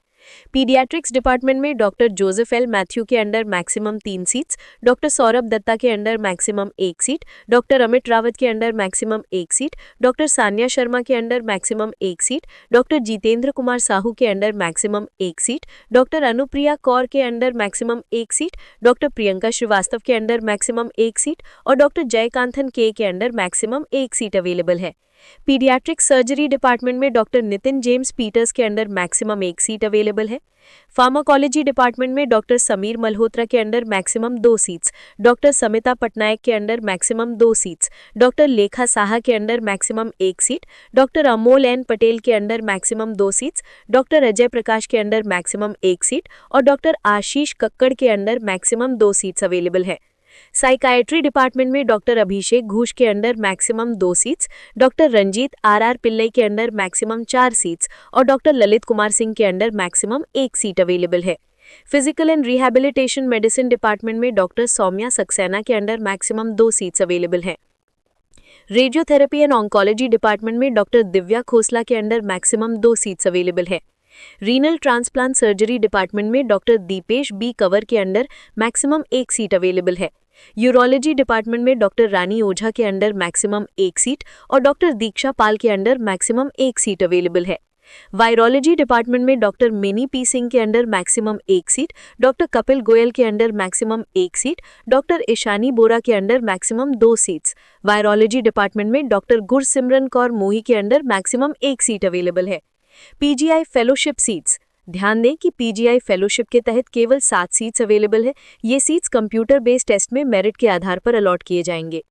पीडियाट्रिक्स डिपार्टमेंट में डॉक्टर जोसेफ एल मैथ्यू के under maximum 3 seats, doctor Saurabh Dutta के under maximum 1 seat, doctor Amit Rawat के under maximum 1 seat, doctor Sanya Sharma के under maximum 1 seat, doctor Jitendra Kumar Sahu के under maximum 1 seat, doctor Anupriya Kaur के under maximum 1 seat, doctor Priyanka Srivastava के under maximum 1 seat और doctor Jayakanthan के अंडर मैक्सिमम 1 सीट अवेलेबल है। Paediatric surgery department में doctor Nitin James Peters के अंडर मैक्सिमम 1 सीट अवेलेबल है। फार्माकोलॉजी डिपार्टमेंट में डॉक्टर समीर मल्होत्रा के under maximum 2 seats, doctor Samita Patnaik के under maximum 2 seats, doctor Lekha Saha के under maximum 1 seat, doctor Amol N Patel के under maximum 2 seats, doctor Ajay Prakash के अंडर मैक्सिमम 1 सीट और डॉक्टर आशीष कक्कड़ के अंडर मैक्सिमम 2 सीट्स अवेलेबल है। साइकाइट्री डिपार्टमेंट में डॉक्टर अभिषेक घोष के under maximum 2 seats, doctor Ranjeet R Pillai के अंडर मैक्सिमम 4 सीट्स और डॉक्टर ललित कुमार सिंह के अंडर मैक्सिमम 1 सीट अवेलेबल है। Physical and rehabilitation medicine department में डॉक्टर सौम्या सक्सेना के अंडर मैक्सिमम 2 सीट्स अवेलेबल है। रेडियोथेरेपी एंड ऑन्कोलॉजी डिपार्टमेंट में डॉक्टर दिव्या खोसला के अंडर मैक्सिमम 2 सीट्स अवेलेबल है। रीनल ट्रांसप्लांट सर्जरी डिपार्टमेंट में डॉक्टर दीपेश बी कंवर के अंडर मैक्सिमम 1 सीट अवेलेबल है। यूरोलॉजी डिपार्टमेंट में डॉक्टर रानी ओझा के अंडर मैक्सिमम 1 सीट और डॉक्टर दीक्षा पाल के अंडर मैक्सिमम 1 सीट अवेलेबल है। वायरोलॉजी डिपार्टमेंट में डॉक्टर मिनी पी सिंह के under maximum 1 seat, doctor Kapil Goyal के under maximum 1 seat, doctor Ishani Bora के under maximum 2 seats. Virology department में डॉक्टर गुरसिमरन कौर मोही के अंडर मैक्सिमम 1 सीट अवेलेबल है। PGI fellowship seats. ध्यान दें कि पीजीआई फेलोशिप के तहत केवल 7 सीट्स अवेलेबल है। ये सीट्स कंप्यूटर बेस्ड टेस्ट में मेरिट के आधार पर अलॉट किए जाएंगे।